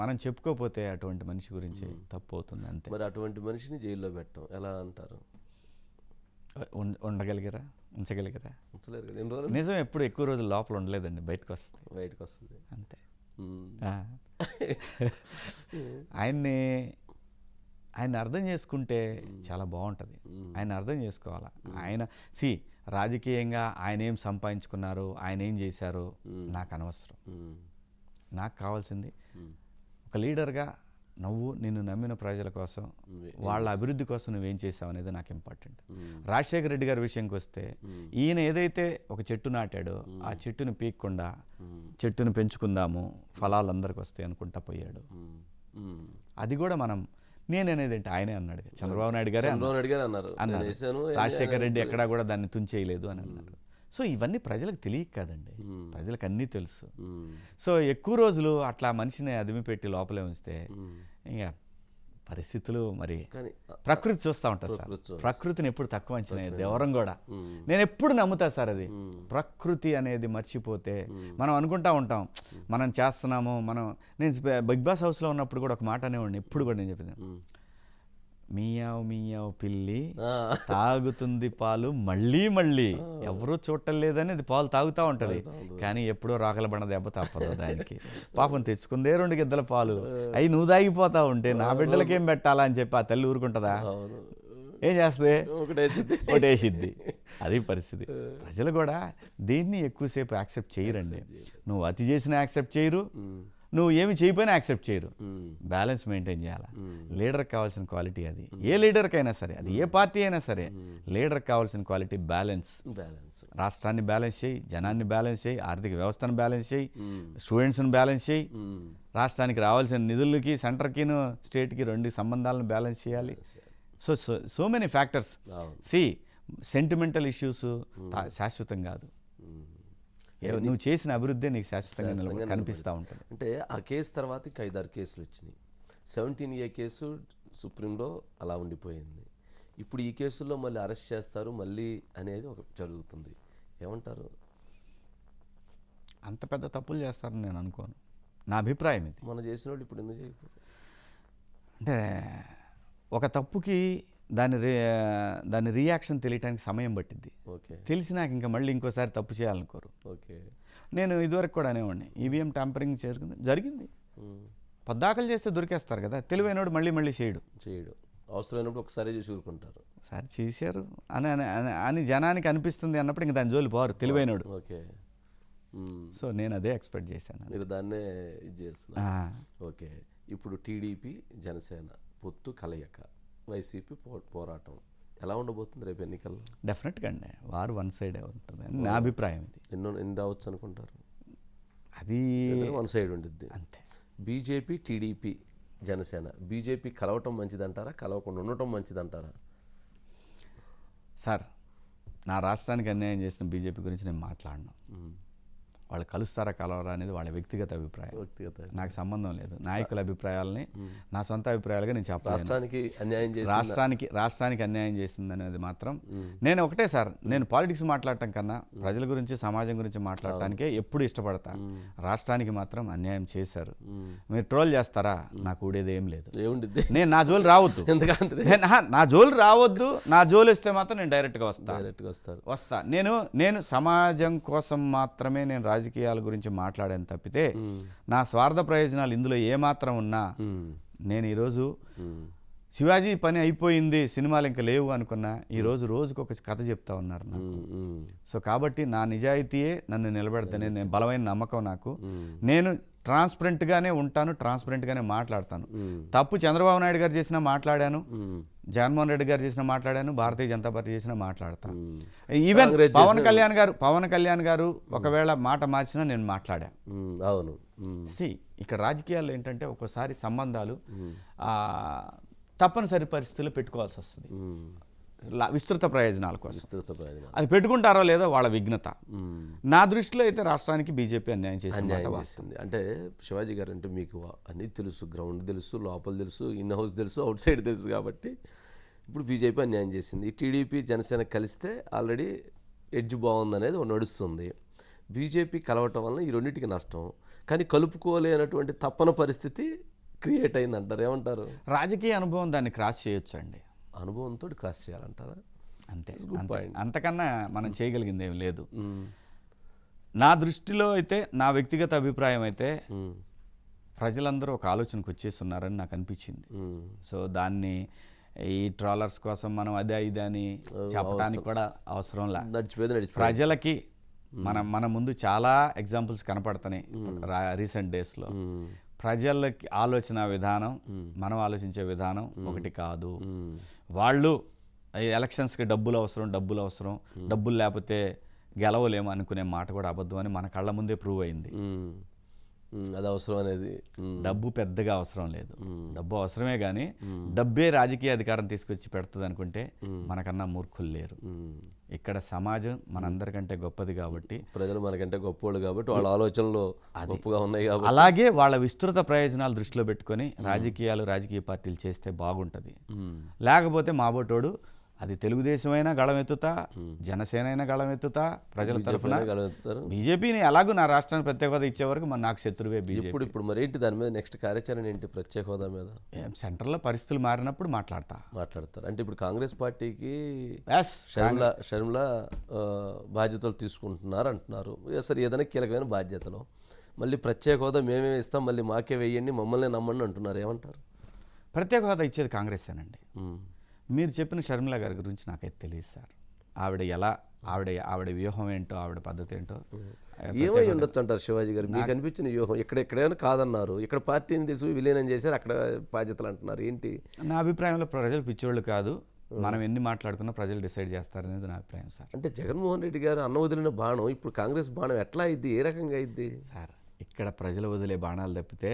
మనం చెప్పుకోపోతే అటువంటి మనిషి గురించి తప్పు అవుతుంది అంతే. మరి అటువంటి మనిషిని జైల్లో పెట్టడం ఎలా అంటారు? ఉండగలిగారా, ఉంచగలిగారా? ఉంచలేరు కదా. ఎన్ని రోజులు నిజం ఎప్పుడు ఎక్కువ రోజులు లోపల ఉండలేదండి, బయటకు వస్తుంది అంతే. ఆయన్ని అర్థం చేసుకుంటే చాలా బాగుంటుంది. ఆయన అర్థం చేసుకోవాలా. ఆయన రాజకీయంగా ఆయన ఏం సంపాదించుకున్నారు, ఆయన ఏం చేశారో నాకు అనవసరం. నాకు కావాల్సింది ఒక లీడర్గా నిన్ను నమ్మిన ప్రజల కోసం, వాళ్ళ అభివృద్ధి కోసం నువ్వేం చేసావు అనేది నాకు ఇంపార్టెంట్. రాజశేఖర రెడ్డి గారి విషయంకి వస్తే, ఈయన ఏదైతే ఒక చెట్టు నాటాడో ఆ చెట్టును పీక్కుండా చెట్టును పెంచుకుందాము, ఫలాలు అందరికి వస్తాయి అనుకుంటా పోయాడు. అది కూడా నేననేది ఏంటి, ఆయనే అన్నాడు, చంద్రబాబు నాయుడు గారే అన్నారు. రాజశేఖర రెడ్డి ఎక్కడా కూడా దాన్ని తుంచేయలేదు అని అన్నారు. సో ఇవన్నీ ప్రజలకు తెలియక కాదండి, ప్రజలకు అన్నీ తెలుసు. సో ఎక్కువ రోజులు అట్లా మనిషిని అదిమి పెట్టి లోపలే ఉంచితే ఇంకా పరిస్థితులు మరి ప్రకృతి చూస్తూ ఉంటుంది సార్. ప్రకృతిని ఎప్పుడు తక్కువ అంచనా ఎవరం కూడా. నేను ఎప్పుడు నమ్ముతా సార్, అది ప్రకృతి అనేది మర్చిపోతే మనం అనుకుంటా ఉంటాం మనం చేస్తున్నాము. నేను బిగ్ బాస్ హౌస్లో ఉన్నప్పుడు కూడా ఒక మాట అనేవాడిని, ఎప్పుడు కూడా నేను చెప్పింది, మియావ్ మియావ్ పిల్లి తాగుతుంది పాలు మళ్ళీ మళ్ళీ, ఎవరూ చూడటం లేదని అది పాలు తాగుతూ ఉంటుంది. కానీ ఎప్పుడో రాకల బండ దెబ్బ తప్పదు దానికి. పాపం తెచ్చుకుందే 2 గిద్దల పాలు, అవి నువ్వు తాగిపోతా ఉంటే నా బిడ్డలకేం పెట్టాలా అని చెప్పి ఆ తల్లి ఊరుకుంటుందా? ఏం చేస్తుంది? ఒకటేసిద్ది. అది పరిస్థితి. ప్రజలు కూడా దేన్ని ఎక్కువసేపు యాక్సెప్ట్ చేయరండి. నువ్వు అతి చేసినా యాక్సెప్ట్ చేయరు, నువ్వు ఏమి చేయకపోయినా యాక్సెప్ట్ చేయరు. బ్యాలెన్స్ మెయింటైన్ చేయాలి. లీడర్కి కావాల్సిన క్వాలిటీ అది. ఏ లీడర్కైనా సరే, అది ఏ పార్టీ అయినా సరే, లీడర్కి కావాల్సిన క్వాలిటీ బ్యాలెన్స్. రాష్ట్రాన్ని బ్యాలెన్స్ చేయి, జనాన్ని బ్యాలెన్స్ చేయి, ఆర్థిక వ్యవస్థను బ్యాలెన్స్ చేయి, స్టూడెంట్స్ని బ్యాలెన్స్ చేయి, రాష్ట్రానికి రావాల్సిన నిధులకి సెంటర్కిను స్టేట్కి 2 సంబంధాలను బ్యాలెన్స్ చేయాలి. So many factors. Sentimental issues శాశ్వతం కాదు. నువ్వు చేసిన అభివృద్ధి నీకు శాశ్వతంగా కనిపిస్తూ ఉంటుంది. అంటే ఆ కేసు తర్వాత ఇంకా 5-6 కేసులు వచ్చినాయి. 17A కేసు సుప్రీంలో అలా ఉండిపోయింది. ఇప్పుడు ఈ కేసుల్లో మళ్ళీ అరెస్ట్ చేస్తారు మళ్ళీ అనేది ఒక జరుగుతుంది. ఏమంటారు? అంత పెద్ద తప్పులు చేస్తారని నేను అనుకోను, నా అభిప్రాయం ఇది. మనం చేసిన వాళ్ళు ఇప్పుడు ఎందుకు చేయకపోతే అంటే ఒక తప్పుకి దాని రియాక్షన్ తెలియటానికి సమయం పట్టింది. ఓకే. తెలిసినాక ఇంకా మళ్ళీ ఇంకోసారి తప్పు చేయాలనుకోరు. ఓకే. నేను ఇదివరకు కూడా అనేవాడిని, ఈవీఎం ట్యాంపరింగ్ జరిగింది, పద్దాకలు చేస్తే దొరికేస్తారు కదా, తెలివైనోడు మళ్ళీ మళ్ళీ చేయడు. అవసరమైనప్పుడు ఒకసారి చూసి ఊరుకుంటారు. సార్ చేశారు అని అని జనానికి అనిపిస్తుంది అన్నప్పుడు ఇంక దాని జోలి పోరు తెలివైనోడు. ఓకే. సో నేను అదే ఎక్స్పెక్ట్ చేశాను. మీరు దాన్నే ఇది చేస్తున్నారు. ఓకే. ఇప్పుడు టీడీపీ జనసేన పొత్తు కలయిక, వైసీపీ పోరాటం ఎలా ఉండబోతుంది రేపు ఎన్నికల్లో? డెఫినెట్గా అండి వారు వన్ సైడే ఉంటుంది అని నా అభిప్రాయం. ఇది ఎన్ని రావచ్చు అనుకుంటారు? అది వన్ సైడ్ ఉండిద్ది అంతే. బీజేపీ, టీడీపీ, జనసేన, బీజేపీ కలవటం మంచిదంటారా, కలవకుండా ఉండటం మంచిదంటారా? సార్, నా రాష్ట్రానికి అన్యాయం చేసిన బీజేపీ గురించి నేను మాట్లాడను. వాళ్ళు కలుస్తారా కలవరా అనేది వాళ్ళ వ్యక్తిగత అభిప్రాయం, నాకు సంబంధం లేదు. నాయకుల అభిప్రాయాలని నా సొంత అభిప్రాయాలుగా నేను చెప్పాను. రాష్ట్రానికి అన్యాయం చేసింది అనేది మాత్రం నేను ఒకటే సార్, నేను పాలిటిక్స్ మాట్లాడటం కన్నా ప్రజల గురించి సమాజం గురించి మాట్లాడటానికే ఎప్పుడు ఇష్టపడతా. రాష్ట్రానికి మాత్రం అన్యాయం చేశారు. మీరు ట్రోల్ చేస్తారా, నాకు ఊడేది ఏం లేదు. నేను నా జోలు రావద్దు, నా జోలు రావద్దు. నా జోలు వస్తే మాత్రం నేను డైరెక్ట్గా వస్తా. నేను సమాజం కోసం మాత్రమే నేను రాజకీయాల గురించి మాట్లాడాను తప్పితే నా స్వార్థ ప్రయోజనాలు ఇందులో ఏమాత్రం ఉన్నా నేను ఈరోజు శివాజీ పని అయిపోయింది, సినిమాలు ఇంకా లేవు అనుకున్నా, ఈరోజు రోజుకు ఒక కథ చెప్తా ఉన్నారు నాకు. సో కాబట్టి నా నిజాయితీయే నన్ను నిలబెడతానే, నేను బలమైన నమ్మకం నాకు. నేను ట్రాన్స్పరెంట్గానే ఉంటాను, ట్రాన్స్పరెంట్గానే మాట్లాడతాను. తప్పు చంద్రబాబు నాయుడు గారు చేసినా మాట్లాడాను, జగన్మోహన్ రెడ్డి గారు చేసినా మాట్లాడాను, భారతీయ జనతా పార్టీ చేసినా మాట్లాడతాను. ఈవెన్ పవన్ కళ్యాణ్ గారు ఒకవేళ మాట మార్చినా నేను మాట్లాడా. అవును. ఇక్కడ రాజకీయాల్లో ఏంటంటే ఒక్కోసారి సంబంధాలు తప్పనిసరి పరిస్థితుల్లో పెట్టుకోవాల్సి వస్తుంది విస్తృత ప్రయోజనాల కోసం. అది పెట్టుకుంటారో లేదో వాళ్ళ విఘ్నత. నా దృష్టిలో అయితే రాష్ట్రానికి బీజేపీ అన్యాయం చేసింది. అంటే శివాజీ గారు అంటే మీకు అన్నీ తెలుసు, గ్రౌండ్ తెలుసు, లోపల తెలుసు, ఇన్ హౌస్ తెలుసు, అవుట్ సైడ్ తెలుసు. కాబట్టి ఇప్పుడు బీజేపీ అన్యాయం చేసింది. టీడీపీ జనసేన కలిస్తే ఆల్రెడీ ఎడ్జ్ బాగుందనేది నడుస్తుంది. బీజేపీ కలవటం వల్ల ఈ రెండింటికి నష్టం, కానీ కలుపుకోలేనటువంటి తప్పన పరిస్థితి క్రియేట్ అయింది అంటారు. ఏమంటారు? రాజకీయ అనుభవం దాన్ని క్రాస్ చేయొచ్చు అండి. అనుభవంతో క్రాస్ చేయాలంటారా? అంతే. అంతకన్నా మనం చేయగలిగింది ఏమి లేదు. నా దృష్టిలో అయితే, నా వ్యక్తిగత అభిప్రాయం అయితే ప్రజలందరూ ఒక ఆలోచనకు వచ్చేస్తున్నారని నాకు అనిపించింది. సో దాన్ని ఈ ట్రాలర్స్ కోసం మనం అదే ఇదే అని చెప్పడానికి కూడా అవసరం లేదు. ప్రజలకి మన ముందు చాలా ఎగ్జాంపుల్స్ కనపడుతున్నాయి రీసెంట్ డేస్లో. ప్రజలకి ఆలోచన విధానం, మనం ఆలోచించే విధానం ఒకటి కాదు. వాళ్ళు ఎలక్షన్స్కి డబ్బులు అవసరం, డబ్బులు లేకపోతే గెలవలేము అనుకునే మాట కూడా అబద్ధం అని మన కళ్ళ ముందే ప్రూవ్ అయింది. అది అవసరం అనేది, డబ్బు పెద్దగా అవసరం లేదు. డబ్బు అవసరమే కానీ డబ్బే రాజకీయ అధికారం తీసుకొచ్చి పెడుతుంది అనుకుంటే మనకన్నా మూర్ఖులు లేరు. ఇక్కడ సమాజం మనందరికంటే గొప్పది కాబట్టి, ప్రజలు మనకంటే గొప్పవాళ్ళు కాబట్టి వాళ్ళ ఆలోచనలు గొప్పగా ఉన్నాయి కాబట్టి, అలాగే వాళ్ళ విస్తృత ప్రయోజనాలు దృష్టిలో పెట్టుకొని రాజకీయ పార్టీలు చేస్తే బాగుంటుంది. లేకపోతే మాబోటోడు అది తెలుగుదేశమైనా గళమెత్తుతా, జనసేన అయినా గళమెత్తుతా, ప్రజల తరఫున బీజేపీని ఎలాగూ నా రాష్ట్రానికి ప్రత్యేక హోదా ఇచ్చే వరకు నాకు శత్రువే బీజేపీ. ఇప్పుడు మరి ఏంటి దాని మీద నెక్స్ట్ కార్యాచరణ ఏంటి? ప్రత్యేక హోదా మీద సెంట్రల్లో పరిస్థితులు మారినప్పుడు మాట్లాడతారు. అంటే ఇప్పుడు కాంగ్రెస్ పార్టీకి షర్మిల బాధ్యతలు తీసుకుంటున్నారు అంటున్నారు. సరే, ఏదైనా కీలకమైన బాధ్యతలు మళ్ళీ ప్రత్యేక హోదా మేమేమి ఇస్తాం, మళ్ళీ మాకే వేయండి, మమ్మల్ని నమ్మండి అంటున్నారు. ఏమంటారు? ప్రత్యేక హోదా ఇచ్చేది కాంగ్రెసేనండి. మీరు చెప్పిన షర్మిల గారి గురించి నాకైతే తెలియదు సార్. ఆవిడ వ్యూహం ఏంటో, ఆవిడ పద్ధతి ఏంటో ఏమై ఉండొచ్చు అంటారు శివాజీ గారు? మీకు అనిపించిన వ్యూహం ఎక్కడైనా కాదన్నారు, ఇక్కడ పార్టీని తీసుకు విలీనం చేశారు, అక్కడ బాధ్యతలు అంటున్నారు. ఏంటి? నా అభిప్రాయంలో ప్రజలు పిచ్చోళ్ళు కాదు, మనం ఎన్ని మాట్లాడుకున్నా ప్రజలు డిసైడ్ చేస్తారనేది నా అభిప్రాయం సార్. అంటే జగన్మోహన్ రెడ్డి గారు అన్న వదిలిన బాణం ఇప్పుడు కాంగ్రెస్ బాణం ఎట్లా అయింది, ఏ రకంగా అయింది సార్? ఇక్కడ ప్రజలు వదిలే బాణాలు తప్పితే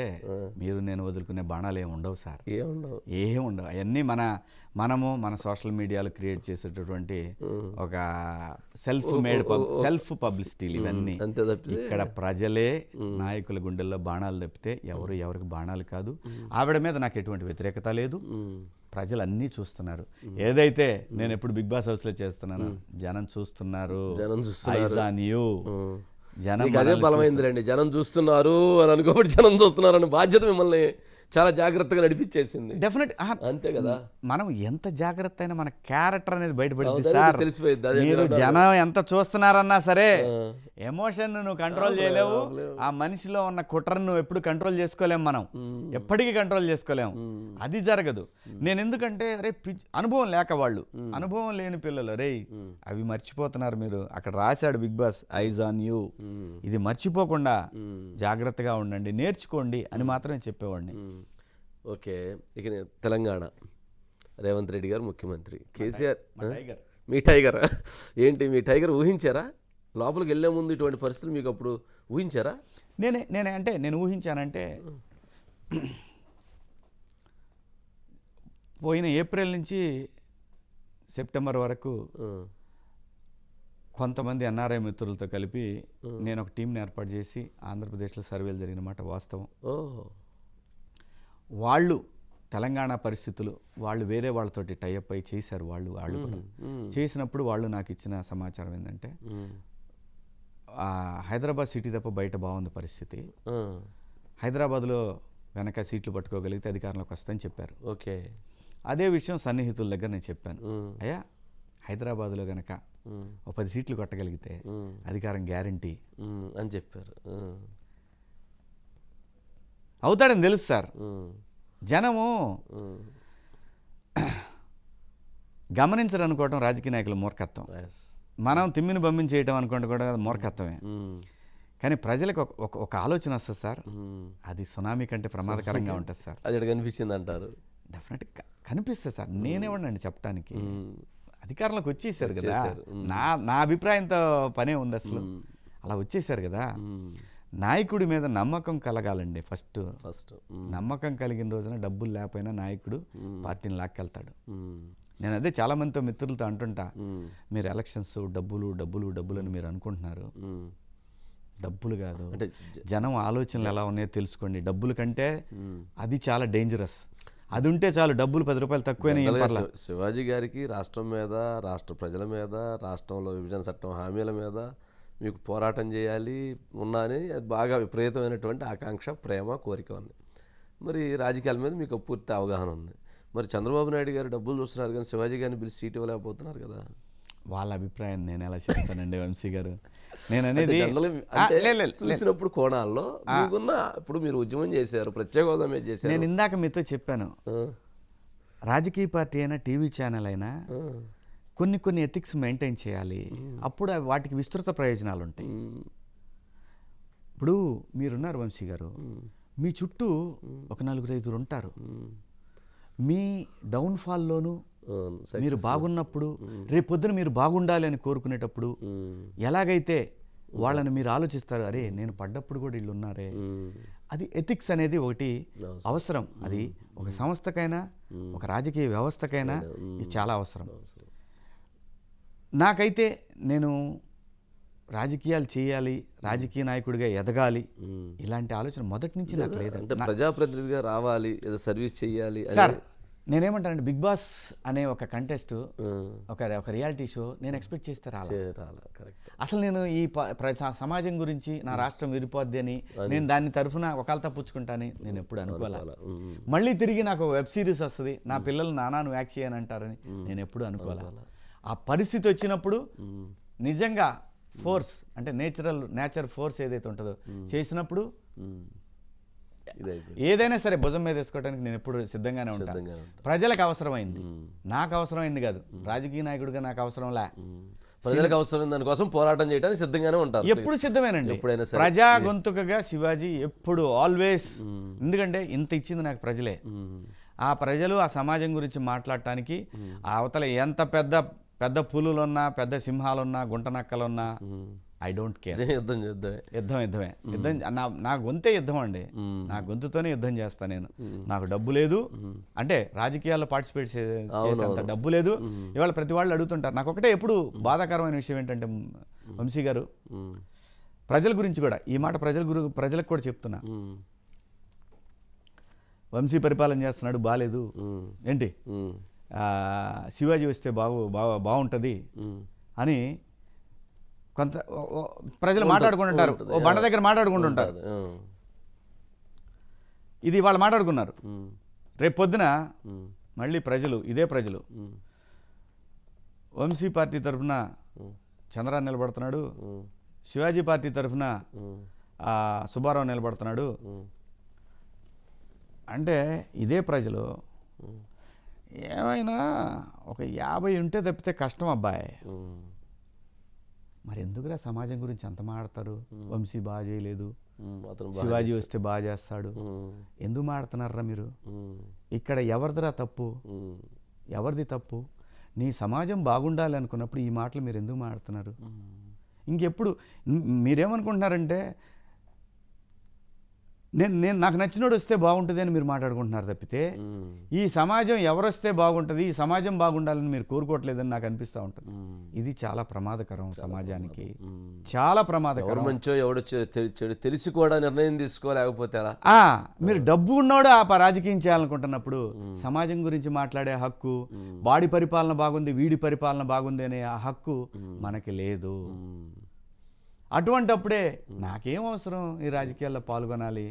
మీరు నేను వదులుకునే బాణాలు ఏమి ఉండవు సార్. ఏం ఉండవు. అవన్నీ మన సోషల్ మీడియాలో క్రియేట్ చేసేటటువంటి ఒక సెల్ఫ్ పబ్లిసిటీలు ఇవన్నీ. ఇక్కడ ప్రజలే నాయకుల గుండెల్లో బాణాలు తప్పితే ఎవరికి బాణాలు కాదు. ఆవిడ మీద నాకు ఎటువంటి వ్యతిరేకత లేదు. ప్రజలు అన్నీ చూస్తున్నారు. ఏదైతే నేను ఎప్పుడు బిగ్ బాస్ హౌస్లో చేస్తున్నాను, జనం చూస్తున్నారు. అదే బలమైందిలేండి, జనం చూస్తున్నారు అని అనుకోబట్టి జనం చూస్తున్నారు అనే బాధ్యత మిమ్మల్ని చాలా జాగ్రత్తగా నడిపించేసింది. డెఫినెట్ అంతే కదా. మనం ఎంత జాగ్రత్త అయినా మన క్యారెక్టర్ అనేది బయటపడింది అవును, సార్. తెలిసిపోయింది. అదే మీరు మీరు జనం ఎంత చూస్తున్నారన్నా సరే ఆ. ఎమోషన్ నువ్వు కంట్రోల్ చేయలేవు. ఆ మనిషిలో ఉన్న కుట్రను నువ్వు ఎప్పుడు కంట్రోల్ చేసుకోలేము, మనం ఎప్పటికీ కంట్రోల్ చేసుకోలేము. అది జరగదు. నేను ఎందుకంటే రే అనుభవం లేక వాళ్ళు, అనుభవం లేని పిల్లలు రే అవి మర్చిపోతున్నారు. మీరు అక్కడ రాశాడు Bigg Boss, eyes on you, ఇది మర్చిపోకుండా జాగ్రత్తగా ఉండండి, నేర్చుకోండి అని మాత్రమే చెప్పేవాడిని. ఓకే, ఇక తెలంగాణ రేవంత్ రెడ్డి గారు ముఖ్యమంత్రి, కేసీఆర్ మీ టైగర్ ఏంటి, మీ టైగర్ ఊహించారా? లోపలికి వెళ్ళే ముందు ఇటువంటి పరిస్థితులు మీకు అప్పుడు ఊహించారా? నేను ఊహించానంటే పోయిన ఏప్రిల్ నుంచి సెప్టెంబర్ వరకు కొంతమంది ఎన్ఆర్ఐ మిత్రులతో కలిపి నేను ఒక టీంని ఏర్పాటు చేసి ఆంధ్రప్రదేశ్లో సర్వేలు జరిగిన మాట వాస్తవం. వాళ్ళు తెలంగాణ పరిస్థితులు వాళ్ళు వేరే వాళ్ళతోటి టైఅప్ అయి చేశారు. వాళ్ళు కూడా చేసినప్పుడు వాళ్ళు నాకు ఇచ్చిన సమాచారం ఏంటంటే హైదరాబాద్ సిటీ తప్ప బయట బాగుంది పరిస్థితి, హైదరాబాద్లో వెనక సీట్లు పట్టుకోగలిగితే అధికారంలోకి వస్తుందని చెప్పారు. ఓకే, అదే విషయం సన్నిహితుల దగ్గర నేను చెప్పాను, అయ్యా హైదరాబాద్లో కనుక ఒక 10 సీట్లు కొట్టగలిగితే అధికారం గ్యారంటీ అని చెప్పారు. అవుతాడని తెలుసు సార్. జనము గమనించరు అనుకోవటం రాజకీయ నాయకుల మూర్ఖత్వం. మనం తిమ్మిని పంపించేయటం అనుకోవడం కూడా మూర్ఖత్వమే. కానీ ప్రజలకు ఒక ఆలోచన వస్తుంది సార్, అది సునామీ కంటే ప్రమాదకరంగా ఉంటుంది సార్. అది కనిపించింది అంటారు. డెఫినెట్గా కనిపిస్తుంది సార్. నేనేవాడినండి చెప్పడానికి, అధికారంలోకి వచ్చేసారు కదా. నా అభిప్రాయంతో పనే ఉంది అసలు. అలా వచ్చేసారు కదా. నాయకుడి మీద నమ్మకం కలగాలండి ఫస్ట్. నమ్మకం కలిగిన రోజున డబ్బులు లేకపోయినా నాయకుడు పార్టీని లాక్కెళ్తాడు. నేను అదే చాలా మందితో మిత్రులతో అంటుంటా, మీరు ఎలక్షన్స్ డబ్బులు అని మీరు అనుకుంటున్నారు, డబ్బులు కాదు, అంటే జనం ఆలోచనలు ఎలా ఉన్నాయో తెలుసుకోండి. డబ్బుల కంటే అది చాలా డేంజరస్. అది ఉంటే చాలు, డబ్బులు 10 రూపాయలు తక్కువైనా. శివాజీ గారికి రాష్ట్రం మీద, రాష్ట్ర ప్రజల మీద, రాష్ట్రంలో విభజన చట్టం హామీల మీద మీకు పోరాటం చేయాలి అని అది బాగా విపరీతమైనటువంటి ఆకాంక్ష, ప్రేమ, కోరిక ఉంది. మరి రాజకీయాల మీద మీకు పూర్తి అవగాహన ఉంది. మరి చంద్రబాబు నాయుడు గారు డబ్బులు చూస్తున్నారు కానీ శివాజీ గారిని పిలిచి సీట్ ఇవ్వలేకపోతున్నారు కదా. వాళ్ళ అభిప్రాయం నేను ఎలా చెప్తానండి వంశీ గారు. నేను అనేది చూసినప్పుడు కోణాల్లో మీకున్న, ఇప్పుడు మీరు ఉద్యమం చేశారు, ప్రత్యేక హోదా మీద చేశారు. నేను ఇందాక మీతో చెప్పాను, రాజకీయ పార్టీ అయినా టీవీ ఛానల్ అయినా కొన్ని ఎథిక్స్ మెయింటైన్ చేయాలి. అప్పుడు వాటికి విస్తృత ప్రయోజనాలు ఉంటాయి. ఇప్పుడు మీరున్నారు వంశీ గారు, మీ చుట్టూ ఒక 4-5 ఉంటారు. మీ డౌన్ఫాల్లోనూ మీరు బాగున్నప్పుడు, రేపొద్దున మీరు బాగుండాలి అని కోరుకునేటప్పుడు ఎలాగైతే వాళ్ళని మీరు ఆలోచిస్తారు, అరే నేను పడ్డప్పుడు కూడా వీళ్ళు ఉన్నారే. అది ఎథిక్స్ అనేది ఒకటి అవసరం. అది ఒక సంస్థకైనా ఒక రాజకీయ వ్యవస్థకైనా ఇది చాలా అవసరం. నాకైతే నేను రాజకీయాలు చేయాలి, రాజకీయ నాయకుడిగా ఎదగాలి, ఇలాంటి ఆలోచన మొదటి నుంచి నాకు లేదు. అంటే ప్రజాప్రతినిధిగా రావాలి, ఏదో సర్వీస్ చేయాలి సార్. నేనేమంటానంటే బిగ్ బాస్ అనే ఒక కంటెస్ట్, ఒక రియాలిటీ షో నేను ఎక్స్పెక్ట్ చేస్తే రాలా. అసలు నేను ఈ సమాజం గురించి నా రాష్ట్రం విరిపోద్ది అని నేను దాని తరఫున ఒకళ్ళ తప్పుచ్చుకుంటానని నేను ఎప్పుడు అనుకోవాలి. మళ్ళీ తిరిగి నాకు వెబ్ సిరీస్ వస్తుంది, నా పిల్లలు నానా నువ్వు యాక్ట్ చేయని అంటారని నేను ఎప్పుడు అనుకోవాలి. ఆ పరిస్థితి వచ్చినప్పుడు నిజంగా ఫోర్స్ అంటే నేచర్ ఫోర్స్ ఏదైతే ఉంటుందో చేసినప్పుడు ఏదైనా సరే భుజం మీద వేసుకోవడానికి నేను ఎప్పుడు సిద్ధంగానే ఉంటాను. ప్రజలకు అవసరమైంది, నాకు అవసరమైంది కాదు. రాజకీయ నాయకుడిగా నాకు అవసరంలా, ప్రజలకు అవసరం దానికోసం పోరాటం చేయడానికి సిద్ధంగానే ఉంటారు. ఎప్పుడు సిద్ధమేనండి. ప్రజా గొంతుకగా శివాజీ ఎప్పుడు ఆల్వేస్. ఎందుకంటే ఇంత ఇచ్చింది నాకు ప్రజలే. ఆ ప్రజలు ఆ సమాజం గురించి మాట్లాడటానికి ఆ అవతల ఎంత పెద్ద పులులున్నా, పెద్ద సింహాలున్నా, గుంటనక్కలున్నా ఐ డోంట్ కేర్. యుద్ధమే. నా గొంతే యుద్ధం అండి. నా గొంతుతోనే యుద్ధం చేస్తా నేను. నాకు డబ్బు లేదు అంటే రాజకీయాల్లో పార్టిసిపేట్ చేసేంత డబ్బు లేదు. ఇవాళ ప్రతి వాళ్ళు అడుగుతుంటారు. నాకు ఒకటే ఎప్పుడు బాధాకరమైన విషయం ఏంటంటే వంశీ గారు, ప్రజల గురించి కూడా ఈ మాట ప్రజలకు కూడా చెప్తున్నా. వంశీ పరిపాలన చేస్తున్నాడు బాగాలేదు ఏంటి, శివాజీ వస్తే బాగుంటుంది అని కొంత ప్రజలు మాట్లాడుకుంటుంటారు, ఓ బండ దగ్గర మాట్లాడుకుంటుంటారు. ఇది వాళ్ళు మాట్లాడుకున్నారు. రేపు పొద్దున మళ్ళీ ఇదే ప్రజలు వంశీ పార్టీ తరఫున చంద్రబాబు నిలబడుతున్నాడు, శివాజీ పార్టీ తరఫున సుబ్బారావు నిలబడుతున్నాడు అంటే ఇదే ప్రజలు ఏమైనా ఒక 50 ఉంటే తప్పితే కష్టం అబ్బాయి. మరి ఎందుకురా సమాజం గురించి అంత మాట్లాడతారు? వంశీ బాగా చేయలేదు, శివాజీ వస్తే బాగా చేస్తాడు, ఎందుకు మాట్లాడుతున్నారా మీరు? ఇక్కడ ఎవరిదిరా తప్పు? ఎవరిది తప్పు? నీ సమాజం బాగుండాలి అనుకున్నప్పుడు ఈ మాటలు మీరు ఎందుకు మాట్లాడుతున్నారు? ఇంకెప్పుడు మీరేమనుకుంటున్నారంటే నేను నాకు నచ్చినోడు వస్తే బాగుంటుంది అని మీరు మాట్లాడుకుంటున్నారు తప్పితే ఈ సమాజం ఎవరొస్తే బాగుంటుంది, ఈ సమాజం బాగుండాలని మీరు కోరుకోవట్లేదని నాకు అనిపిస్తూ ఉంటుంది. ఇది చాలా ప్రమాదకరం, సమాజానికి చాలా ప్రమాదకరం. మంచో ఎవడో తెలిసి కూడా నిర్ణయం తీసుకోలేకపోతే మీరు డబ్బు ఉన్నోడు రాజకీయం చేయాలనుకుంటున్నప్పుడు సమాజం గురించి మాట్లాడే హక్కు, వాడి పరిపాలన బాగుంది వీడి పరిపాలన బాగుంది అనే ఆ హక్కు మనకి లేదు. అటువంటప్పుడే నాకేం అవసరం ఈ రాజకీయాల్లో పాల్గొనాలి,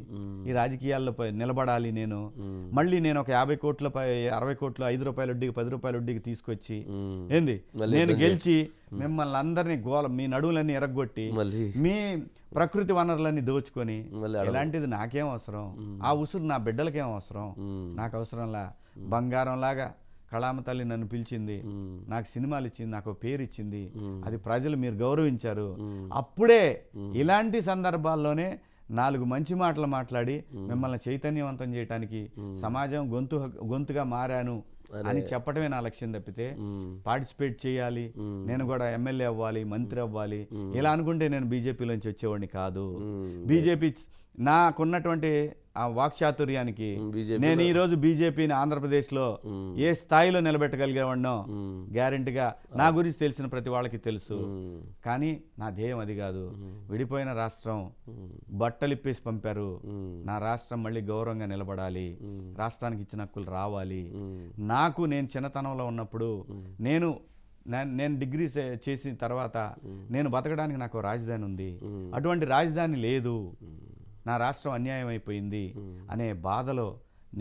ఈ రాజకీయాల్లో నిలబడాలి, మళ్ళీ నేను ఒక 50 కోట్ల 60 కోట్లు 5 రూపాయల వడ్డీకి 10 రూపాయల వడ్డీకి తీసుకొచ్చి ఏంది నేను గెలిచి మిమ్మల్ని అందరినీ మీ నడువులన్నీ ఎరగొట్టి మీ ప్రకృతి వనరులన్నీ దోచుకొని ఇలాంటిది నాకేం అవసరం? ఆ ఉసురు నా బిడ్డలకేం అవసరం? నాకు అవసరంలా. బంగారంలాగా కళామ తల్లి నన్ను పిలిచింది, నాకు సినిమాలు ఇచ్చింది, నాకు పేరు ఇచ్చింది, అది ప్రజలు మీరు గౌరవించారు. అప్పుడే ఇలాంటి సందర్భాల్లోనే 4 మంచి మాటలు మాట్లాడి మిమ్మల్ని చైతన్యవంతం చేయడానికి సమాజం గొంతుగా మారాను అని చెప్పడమే నా లక్ష్యం తప్పితే పార్టిసిపేట్ చేయాలి, నేను కూడా ఎమ్మెల్యే అవ్వాలి, మంత్రి అవ్వాలి ఇలా అనుకుంటే నేను బీజేపీలోంచి వచ్చేవాడిని కాదు. బీజేపీ నాకున్నటువంటి ఆ వాక్చాతుర్యానికి నేను ఈరోజు బీజేపీని ఆంధ్రప్రదేశ్లో ఏ స్థాయిలో నిలబెట్టగలిగేవాడినో గ్యారెంటీగా నా గురించి తెలిసిన ప్రతి వాళ్ళకి తెలుసు. కానీ నా ధ్యేయం అది కాదు. విడిపోయిన రాష్ట్రం బట్టలిప్పేసి పంపారు, నా రాష్ట్రం మళ్ళీ గౌరవంగా నిలబడాలి, రాష్ట్రానికి ఇచ్చిన హక్కులు రావాలి. నేను చిన్నతనంలో ఉన్నప్పుడు నేను డిగ్రీ చేసిన తర్వాత నేను బతకడానికి నాకు రాజధాని ఉంది, అటువంటి రాజధాని లేదు, నా రాష్ట్రం అన్యాయం అయిపోయింది అనే బాధలో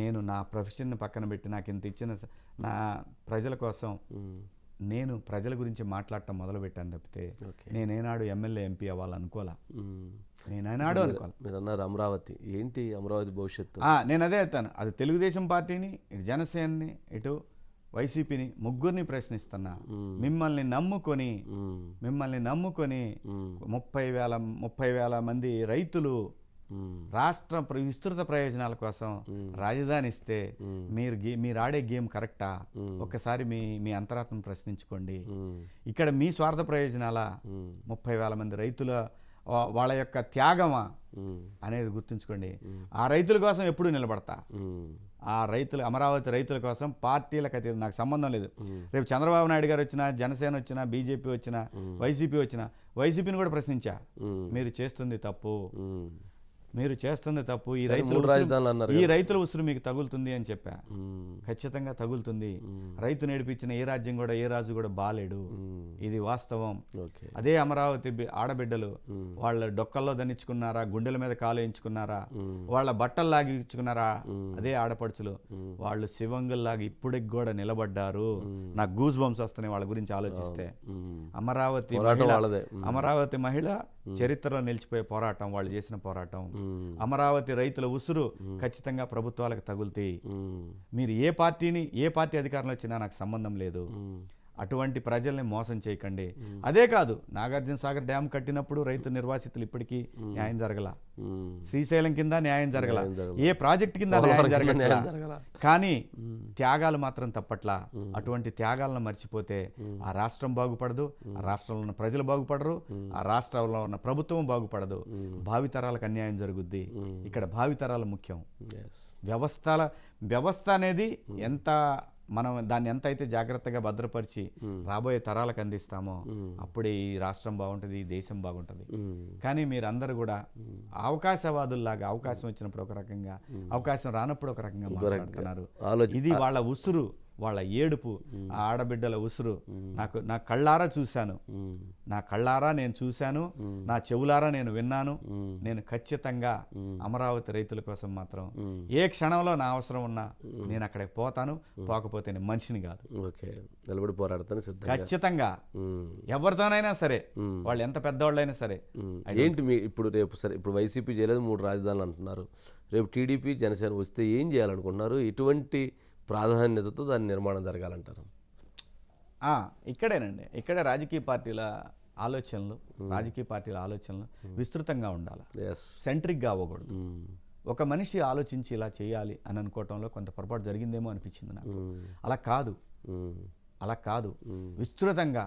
నేను నా ప్రొఫెషన్ని పక్కన పెట్టి నాకు ఇంత ఇచ్చిన నా ప్రజల కోసం నేను ప్రజల గురించి మాట్లాడటం మొదలుపెట్టాను తప్పితే నేనేనాడు ఎమ్మెల్యే ఎంపీ అవ్వాలనుకోవాలా, నేనేనాడు అనుకోవాలి. మీరు అన్నారు అమరావతి, ఏంటి అమరావతి భవిష్యత్తు? నేను అదే చెప్తాను. అది తెలుగుదేశం పార్టీని, ఇటు జనసేనని, ఇటు వైసీపీని ముగ్గురిని ప్రశ్నిస్తున్నా. మిమ్మల్ని నమ్ముకొని 30,000 మంది రైతులు రాష్ట్ర విస్తృత ప్రయోజనాల కోసం రాజధాని ఇస్తే మీరు ఆడే గేమ్ కరెక్టా? ఒక్కసారి మీ అంతరాత్మను ప్రశ్నించుకోండి. ఇక్కడ మీ స్వార్థ ప్రయోజనాల 30,000 మంది రైతుల వాళ్ళ యొక్క త్యాగమా అనేది గుర్తుంచుకోండి. ఆ రైతుల కోసం ఎప్పుడు నిలబడతా. ఆ అమరావతి రైతుల కోసం పార్టీలకు అతీతం నాకు సంబంధం లేదు. రేపు చంద్రబాబు నాయుడు గారు వచ్చినా, జనసేన వచ్చినా, బీజేపీ వచ్చినా, వైసీపీ వచ్చినా, వైసీపీని కూడా ప్రశ్నించా, మీరు చేస్తుంది తప్పు, ఈ రైతుల ఉసురు మీకు తగులుతుంది అని చెప్పా. ఖచ్చితంగా తగులుతుంది. రైతు నేర్పించిన ఏ రాజ్యం కూడా ఏ రాజు కూడా బాలేడు, ఇది వాస్తవం. అదే అమరావతి ఆడబిడ్డలు వాళ్ళ డొక్కల్లో దండించుకున్నారా, గుండెల మీద కాలు వేయించుకున్నారా, వాళ్ళ బట్టలు లాగించుకున్నారా, అదే ఆడపడుచులు వాళ్ళు శివంగుల్లాగా ఇప్పటికి కూడా నిలబడ్డారు. నాకు గూస్ బంప్స్ వస్తున్నాయి వాళ్ళ గురించి ఆలోచిస్తే. అమరావతి మహిళ చరిత్రలో నిలిచిపోయే పోరాటం, వాళ్ళు చేసిన పోరాటం. అమరావతి రైతుల ఉసురు ఖచ్చితంగా ప్రభుత్వాలకు తగులుతాయి. మీరు ఏ పార్టీ అధికారంలో వచ్చినా నాకు సంబంధం లేదు. అటువంటి ప్రజల్ని మోసం చేయకండి. అదే కాదు, నాగార్జున సాగర్ డ్యామ్ కట్టినప్పుడు రైతు నిర్వాసితులు ఇప్పటికీ న్యాయం జరగల, శ్రీశైలం కింద న్యాయం జరగల, ఏ ప్రాజెక్ట్ కింద న్యాయం జరగల. కానీ త్యాగాలు మాత్రం తప్పట్లా. అటువంటి త్యాగాలను మర్చిపోతే ఆ రాష్ట్రం బాగుపడదు, ఆ రాష్ట్రంలో ఉన్న ప్రజలు బాగుపడరు, ఆ రాష్ట్రంలో ఉన్న ప్రభుత్వం బాగుపడదు, భావితరాలకు అన్యాయం జరుగుద్ది. ఇక్కడ భావితరాలు ముఖ్యం. వ్యవస్థ అనేది మనం దాన్ని ఎంత అయితే జాగ్రత్తగా భద్రపరిచి రాబోయే తరాలకు అందిస్తామో అప్పుడే ఈ రాష్ట్రం బాగుంటుంది, ఈ దేశం బాగుంటుంది. కానీ మీరందరూ కూడా అవకాశవాదుల్లాగా అవకాశం వచ్చినప్పుడు ఒక రకంగా, అవకాశం రానప్పుడు ఒక రకంగా మాట్లాడుతున్నారు. ఇది వాళ్ళ ఉసురు, వాళ్ళ ఏడుపు, ఆ ఆడబిడ్డల ఉసురు నా కళ్ళారా చూశాను, నా కళ్ళారా నేను చూశాను, నా చెవులారా నేను విన్నాను. నేను ఖచ్చితంగా అమరావతి రైతుల కోసం మాత్రం ఏ క్షణంలో నా అవసరం ఉన్నా నేను అక్కడికి పోతాను, పోకపోతే నేను మనిషిని కాదు. ఓకే, నిలబడి పోరాడతాను సిద్ధంగా. ఖచ్చితంగా ఎవరితోనైనా సరే, వాళ్ళు ఎంత పెద్దవాళ్ళైనా సరే. ఏంటి మీ ఇప్పుడు రేపు సరే ఇప్పుడు వైసీపీ చేయలేదు, 3 రాజధానులు అంటున్నారు, రేపు టీడీపీ జనసేన వస్తే ఏం చేయాలనుకుంటున్నారు? ఎటువంటి ప్రాధాన్యతతో దాని నిర్మాణం జరగాలంటారు? ఇక్కడేనండి, ఇక్కడే రాజకీయ పార్టీల ఆలోచనలు విస్తృతంగా ఉండాలి, సెంట్రిక్గా అవ్వకూడదు. ఒక మనిషి ఆలోచించి ఇలా చేయాలి అని అనుకోవటంలో కొంత పొరపాటు జరిగిందేమో అనిపించింది నాకు. అలా కాదు, విస్తృతంగా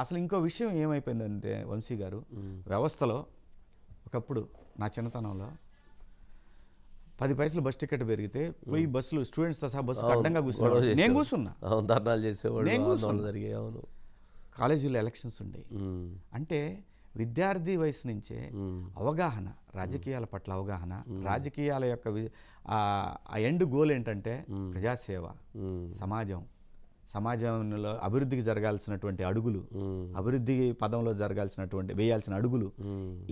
అసలు ఇంకో విషయం ఏమైపోయిందంటే వంశీ గారు, వ్యవస్థలో ఒకప్పుడు నా చిన్నతనంలో 10 పైసలు బస్ టికెట్ పెరిగితే పోయి బస్సులు స్టూడెంట్స్తో సహా బస్సు అడ్డంగా కూర్చున్నాను. నేను కూర్చున్నా, ధర్నాలు చేసేవాడు. కాలేజీలో ఎలక్షన్స్ ఉండేవి. అంటే విద్యార్థి వయసు నుంచే అవగాహన, రాజకీయాల పట్ల అవగాహన, రాజకీయాల యొక్క ఆ ఎండ్ గోల్ ఏంటంటే ప్రజాసేవ, సమాజంలో అభివృద్ధికి జరగాల్సినటువంటి అడుగులు, అభివృద్ధి పదంలో వేయాల్సిన అడుగులు,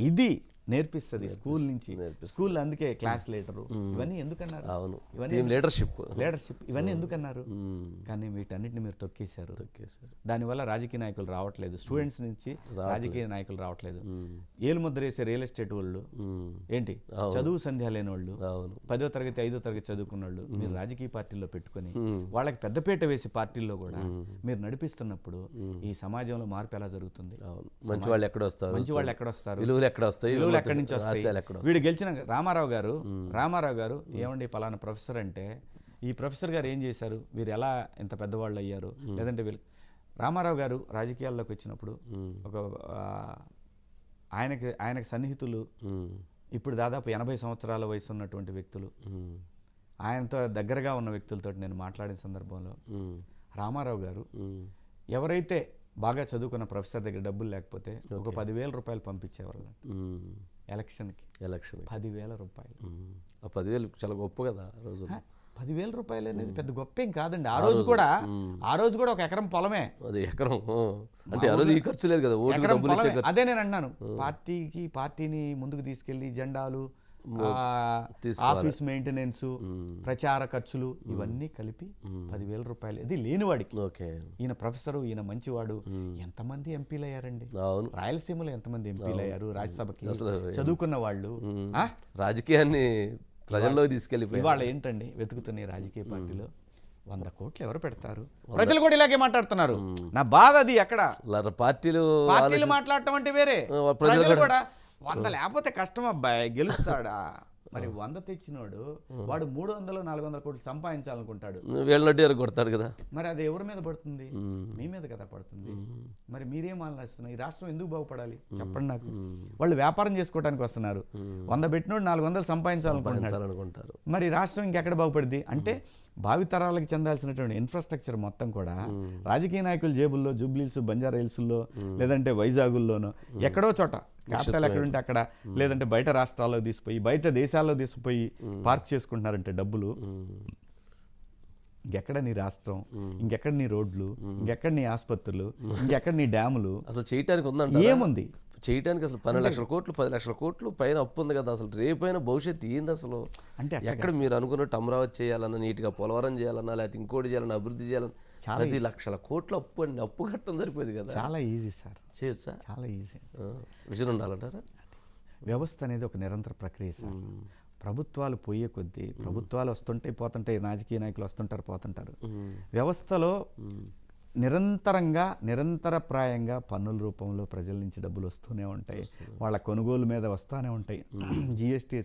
ఇది నేర్పిస్తుంది స్కూల్ నుంచి. స్కూల్ అందుకే క్లాస్ లీడరు ఇవన్నీ ఎందుకన్నారు? ఇవన్నీ లీడర్షిప్ ఇవన్నీ ఎందుకన్నారు? కానీ వీటన్నిటిని మీరు తొక్కేశారు. దానివల్ల రాజకీయ నాయకులు రావట్లేదు, స్టూడెంట్స్ నుంచి రాజకీయ నాయకులు రావట్లేదు. ఏలు ముద్ర వేసే రియల్ ఎస్టేట్ వాళ్ళు ఏంటి, చదువు సంధ్య లేని వాళ్ళు, 10వ తరగతి 5వ తరగతి చదువుకున్న వాళ్ళు మీరు రాజకీయ పార్టీల్లో పెట్టుకుని వాళ్ళకి పెద్దపీట వేసి పార్టీల్లో కూడా మీరు నడిపిస్తున్నప్పుడు ఈ సమాజంలో మార్పు ఎలా జరుగుతుంది? మంచి వాళ్ళు ఎక్కడ వస్తారు? విలువలు ఎక్కడ వస్తాయి? ఎక్కడి నుంచి వస్తాయి? వీడు గెలిచిన రామారావు గారు ఏమండి పలానా ప్రొఫెసర్ అంటే, ఈ ప్రొఫెసర్ గారు ఏం చేశారు, వీరు ఎలా ఇంత పెద్దవాళ్ళు అయ్యారు? లేదంటే వీళ్ళు రామారావు గారు రాజకీయాల్లోకి వచ్చినప్పుడు ఒక ఆయనకి సన్నిహితులు ఇప్పుడు దాదాపు 80 సంవత్సరాల వయసు ఉన్నటువంటి వ్యక్తులు, ఆయనతో దగ్గరగా ఉన్న వ్యక్తులతో నేను మాట్లాడిన సందర్భంలో రామారావు గారు ఎవరైతే బాగా చదువుకున్న ప్రొఫెసర్ దగ్గర డబ్బులు లేకపోతే ఒక 10,000 రూపాయలు పంపించేవాళ్ళు ఎలక్షన్కి. 10,000 రూపాయలు. 10,000 చాలా గొప్ప కదా రోజు. 10,000 రూపాయలు అనేది పెద్ద గొప్ప ఏం కాదండి. ఆ రోజు కూడా ఒక ఎకరం పొలమే. అది ఎకరం అంటే ఆ రోజు ఈ ఖర్చు లేదు కదా, ఎకరం పొలమే. అదే నేను అన్నాను, పార్టీని ముందుకు తీసుకెళ్లి జెండాలు, ఆఫీస్ మెయింటెనెన్స్, ప్రచార ఖర్చులు ఇవన్నీ కలిపి 10,000 రూపాయలు. ఇది లేనివాడికి. ఈయన ప్రొఫెసరు, ఈయన మంచివాడు. ఎంతమంది ఎంపీలు అయ్యారండి రాయలసీమలో? ఎంతమంది ఎంపీలు అయ్యారు రాజ్యసభకి చదువుకున్న వాళ్ళు? రాజకీయాన్ని ప్రజల్లో తీసుకెళ్ళి ఇవాళ ఏంటండి వెతుకుతున్న రాజకీయ పార్టీలో 100 కోట్లు ఎవరు పెడతారు? ప్రజలు కూడా ఇలాగే మాట్లాడుతున్నారు. నా బాధ అది. ఎక్కడ పార్టీలు మాట్లాడటం అంటే వేరే, ప్రజలు కూడా 100 లేకపోతే కష్టం అబ్బాయి, గెలుస్తాడా? మరి 100 తెచ్చినోడు వాడు 300-400 కోట్లు సంపాదించాలనుకుంటాడు, వీళ్ళ కొడతాడు కదా. మరి అది ఎవరి మీద పడుతుంది? మీ మీద కదా పడుతుంది. మరి మీరేం ఆలోచిస్తున్నారు? ఈ రాష్ట్రం ఎందుకు బాగుపడాలి చెప్పండి నాకు. వాళ్ళు వ్యాపారం చేసుకోవడానికి వస్తున్నారు, 100 పెట్టినోడు 400 సంపాదించాలనుకుంటారు. మరి రాష్ట్రం ఇంకెక్కడ బాగుపడింది? అంటే భావితరాలకు చెందాల్సినటువంటి ఇన్ఫ్రాస్ట్రక్చర్ మొత్తం కూడా రాజకీయ నాయకుల జేబుల్లో, జూబ్లీస్, బంజారా హిల్స్లో, లేదంటే వైజాగుల్లోనో ఎక్కడో చోట, క్యాపిటల్ ఎక్కడుంటే అక్కడ, లేదంటే బయట రాష్ట్రాల్లో తీసిపోయి, బయట దేశాల్లో తీసిపోయి పార్క్ చేసుకుంటున్నారంటే డబ్బులు. ఇంకెక్కడ నీ రాష్ట్రం, ఇంకెక్కడ నీ రోడ్లు, ఇంకెక్కడ నీ ఆసుపత్రులు, ఇంకెక్కడ నీ డ్యాములు? అసలు చేయటానికి ఉందంట, ఏముంది చేయడానికి? అసలు 12 లక్షల కోట్లు 10 లక్షల కోట్లు పైన అప్పు ఉంది కదా. అసలు రేపైనా భవిష్యత్తు ఏంది అసలు? అంటే ఎక్కడ మీరు అనుకున్నట్టు అమరావతి చేయాలన్నా, నీట్గా పోలవరం చేయాలన్నా, లేకపోతే ఇంకోటి చేయాలన్నా, అభివృద్ధి చేయాలన్నా 10 లక్షల కోట్ల అప్పు అండి. అప్పు కట్టడం సరిపోయింది కదా. చాలా ఈజీ సార్, చేయొచ్చా? చాలా ఈజీ. విజన్ ఉండాలంటారా? వ్యవస్థ అనేది ఒక నిరంతర ప్రక్రియ సార్. ప్రభుత్వాలు పోయే కొద్దీ, ప్రభుత్వాలు వస్తుంటాయి పోతుంటాయి, రాజకీయ నాయకులు వస్తుంటారు పోతుంటారు. వ్యవస్థలో నిరంతరప్రాయంగా పన్నుల రూపంలో ప్రజల నుంచి డబ్బులు వస్తూనే ఉంటాయి, వాళ్ళ కొనుగోలు మీద వస్తూనే ఉంటాయి. జిఎస్టీ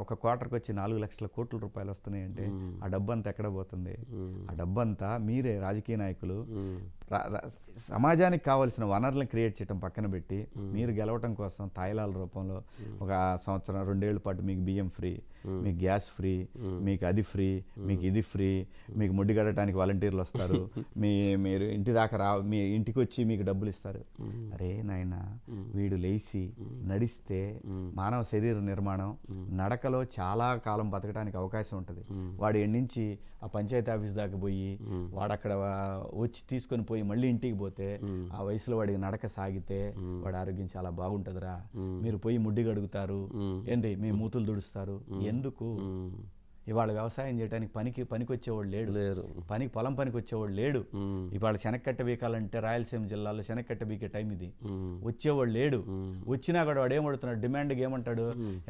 ఒక క్వార్టర్కి వచ్చి 4 లక్షల కోట్ల రూపాయలు వస్తున్నాయంటే ఆ డబ్బంతా ఎక్కడ పోతుంది? ఆ డబ్బంతా మీరే రాజకీయ నాయకులు సమాజానికి కావాల్సిన వనరులను క్రియేట్ చేయడం పక్కన పెట్టి మీరు గెలవటం కోసం తాయిలాల రూపంలో ఒక సంవత్సరం 2 ఏళ్ల పాటు మీకు బియ్యం ఫ్రీ, మీకు గ్యాస్ ఫ్రీ, మీకు అది ఫ్రీ, మీకు ఇది ఫ్రీ, మీకు ముడ్డి కట్టడానికి వాలంటీర్లు వస్తారు, మీరు ఇంటి దాకా మీ ఇంటికి వచ్చి మీకు డబ్బులు ఇస్తారు. అరే నాయన, వీడు లేచి నడిస్తే మానవ శరీర నిర్మాణం నడకలో చాలా కాలం బతకడానికి అవకాశం ఉంటుంది. వాడు నుంచి ఆ పంచాయతీ ఆఫీస్ దాకా పోయి వాడు అక్కడ వచ్చి తీసుకొని పోయి మళ్ళీ ఇంటికి పోతే ఆ వయసులో వాడికి నడక సాగితే వాడి ఆరోగ్యం చాలా బాగుంటుందిరా. మీరు పోయి ముడ్డి గడుగుతారు ఏంటి, మీ మూతులు దుడుస్తారు ఎందుకు? ఇవాళ వ్యవసాయం చేయడానికి పనికి వచ్చేవాడు లేడు, పొలం పనికి వచ్చేవాడు లేడు. ఇవాళ శనక్కట్ట బీకాలంటే రాయలసీమ జిల్లాలో శనక్కట్ట బీకే టైం ఇది, వచ్చేవాడు లేడు. వచ్చినా కూడా వాడు ఏమడుతున్నాడు, డిమాండ్కి ఏమంటాడు,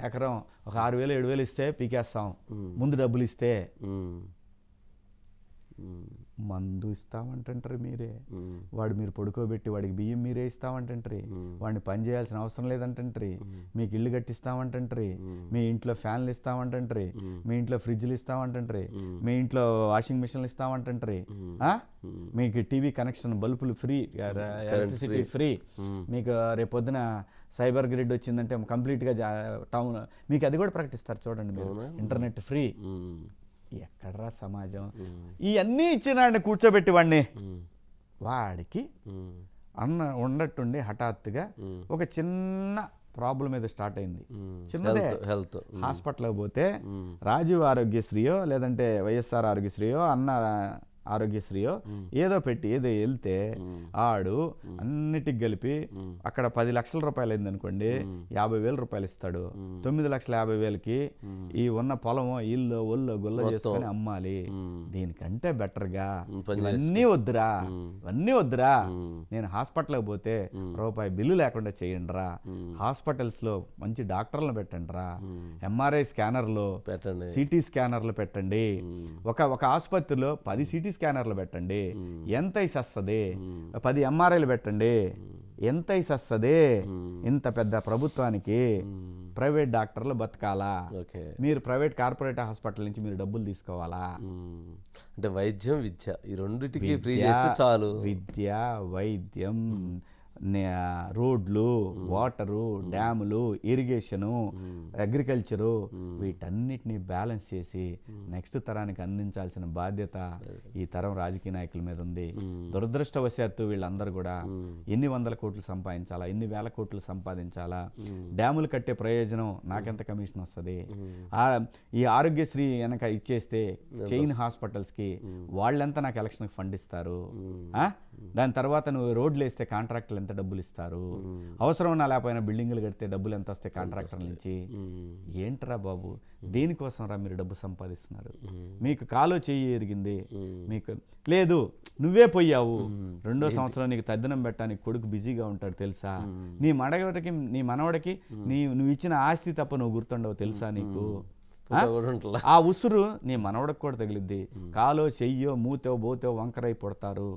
ఎకరం ఒక 6,000 7,000 ఇస్తే పీకేస్తాం, ముందు డబ్బులు ఇస్తే. మందు ఇస్తామంటారు మీరే, వాడు మీరు పడుకోబెట్టి వాడికి బియ్యం మీరే ఇస్తామంటారు, వాడిని పని చేయాల్సిన అవసరం లేదంటారు, మీకు ఇల్లు కట్టిస్తామంటారు, మీ ఇంట్లో ఫ్యాన్లు ఇస్తామంటారు, మీ ఇంట్లో ఫ్రిడ్జ్లు ఇస్తామంటారు, మీ ఇంట్లో వాషింగ్ మిషన్లు ఇస్తామంటారు, మీకు టీవీ కనెక్షన్ బల్బులు ఫ్రీ, ఎలక్ట్రిసిటీ ఫ్రీ, మీకు రేపొద్దున సైబర్ గ్రిడ్ వచ్చిందంటే కంప్లీట్గా టౌన్ మీకు అది కూడా ప్రకటిస్తారు చూడండి మీరు, ఇంటర్నెట్ ఫ్రీ. ఎక్కడరా సమాజం? ఇవన్నీ ఇచ్చినాడిని కూర్చోబెట్టి వాడికి ఉన్నట్టుండి హఠాత్తుగా ఒక చిన్న ప్రాబ్లం ఏదో స్టార్ట్ అయింది, చిన్నదే. హెల్త్ హాస్పిటల్కి పోతే రాజీవ్ ఆరోగ్యశ్రీయో లేదంటే వైఎస్ఆర్ ఆరోగ్యశ్రీయో ఆరోగ్యశ్రీయో ఏదో పెట్టి ఏదో వెళ్తే ఆడు అన్నిటికి కలిపి అక్కడ 10 లక్షల రూపాయలు అయింది అనుకోండి, 50,000 రూపాయలు ఇస్తాడు. 9,50,000కి ఈ ఉన్న పొలమో ఇల్లు ఒళ్ళు గుల్ల చేసుకొని అమ్మాలి. దీనికంటే బెటర్గా ఇవన్నీ వద్దురా, నేను హాస్పిటల్కి పోతే రూపాయి బిల్లు లేకుండా చేయండి రా, హాస్పిటల్స్ లో మంచి డాక్టర్లను పెట్టండి రా, ఎంఆర్ఐ స్కానర్లు పెట్టండి, సిటీ స్కానర్లు పెట్టండి, ఒక ఆసుపత్రిలో 10 సిటీ స్కానర్లు పెట్టండి, ఎంత వస్తుంది, 10 ఎంఆర్ఐలు పెట్టండి, ఎంత వస్తుంది. ఇంత పెద్ద ప్రభుత్వానికి ప్రైవేట్ డాక్టర్లు బతకాలా? మీరు ప్రైవేట్ కార్పొరేట్ హాస్పిటల్ నుంచి మీరు డబ్బులు తీసుకోవాలా? అంటే వైద్యం విద్య ఈ రెండిటికి ఫ్రీ చేస్తే చాలు. విద్య, వైద్యం, రోడ్లు, వాటరు, డ్యాములు, ఇరిగేషను, అగ్రికల్చరు, వీటన్నిటినీ బ్యాలెన్స్ చేసి నెక్స్ట్ తరానికి అందించాల్సిన బాధ్యత ఈ తరం రాజకీయ నాయకుల మీద ఉంది. దురదృష్టవశాత్తు వీళ్ళందరూ కూడా ఎన్ని 100 కోట్లు సంపాదించాలా, ఎన్ని 1000 కోట్లు సంపాదించాలా, డ్యాములు కట్టే ప్రయోజనం నాకెంత కమిషన్ వస్తుంది, ఈ ఆరోగ్యశ్రీ వెనక ఇచ్చేస్తే చైన్ హాస్పిటల్స్కి వాళ్ళెంత నాకు ఎలక్షన్కి ఫండ్ ఇస్తారు, దాని తర్వాత నువ్వు రోడ్లు వేస్తే కాంట్రాక్టర్లు ఎంత డబ్బులు ఇస్తారు, అవసరం ఉన్నా లేకపోయినా బిల్డింగ్లు కడితే డబ్బులు ఎంత వస్తాయి కాంట్రాక్టర్ నుంచి. ఏంట్రా బాబు, దేనికోసం రా మీరు డబ్బు సంపాదిస్తున్నారు? మీకు కాలో చెయ్యి ఎరిగింది, మీకు లేదు, నువ్వే పోయావు, 2వ సంవత్సరం నీకు తద్దినం పెట్టడానికి కొడుకు బిజీగా ఉంటాడు తెలుసా, నీ మనవడికి నువ్వు ఇచ్చిన ఆస్తి తప్ప నువ్వు గుర్తుండవు తెలుసా నీకు? ఆ ఉసురు నీ మనవడకు కూడా తగిలిద్ది, కాలో చెయ్యో మూతో బోతో వంకరై పుడతారు.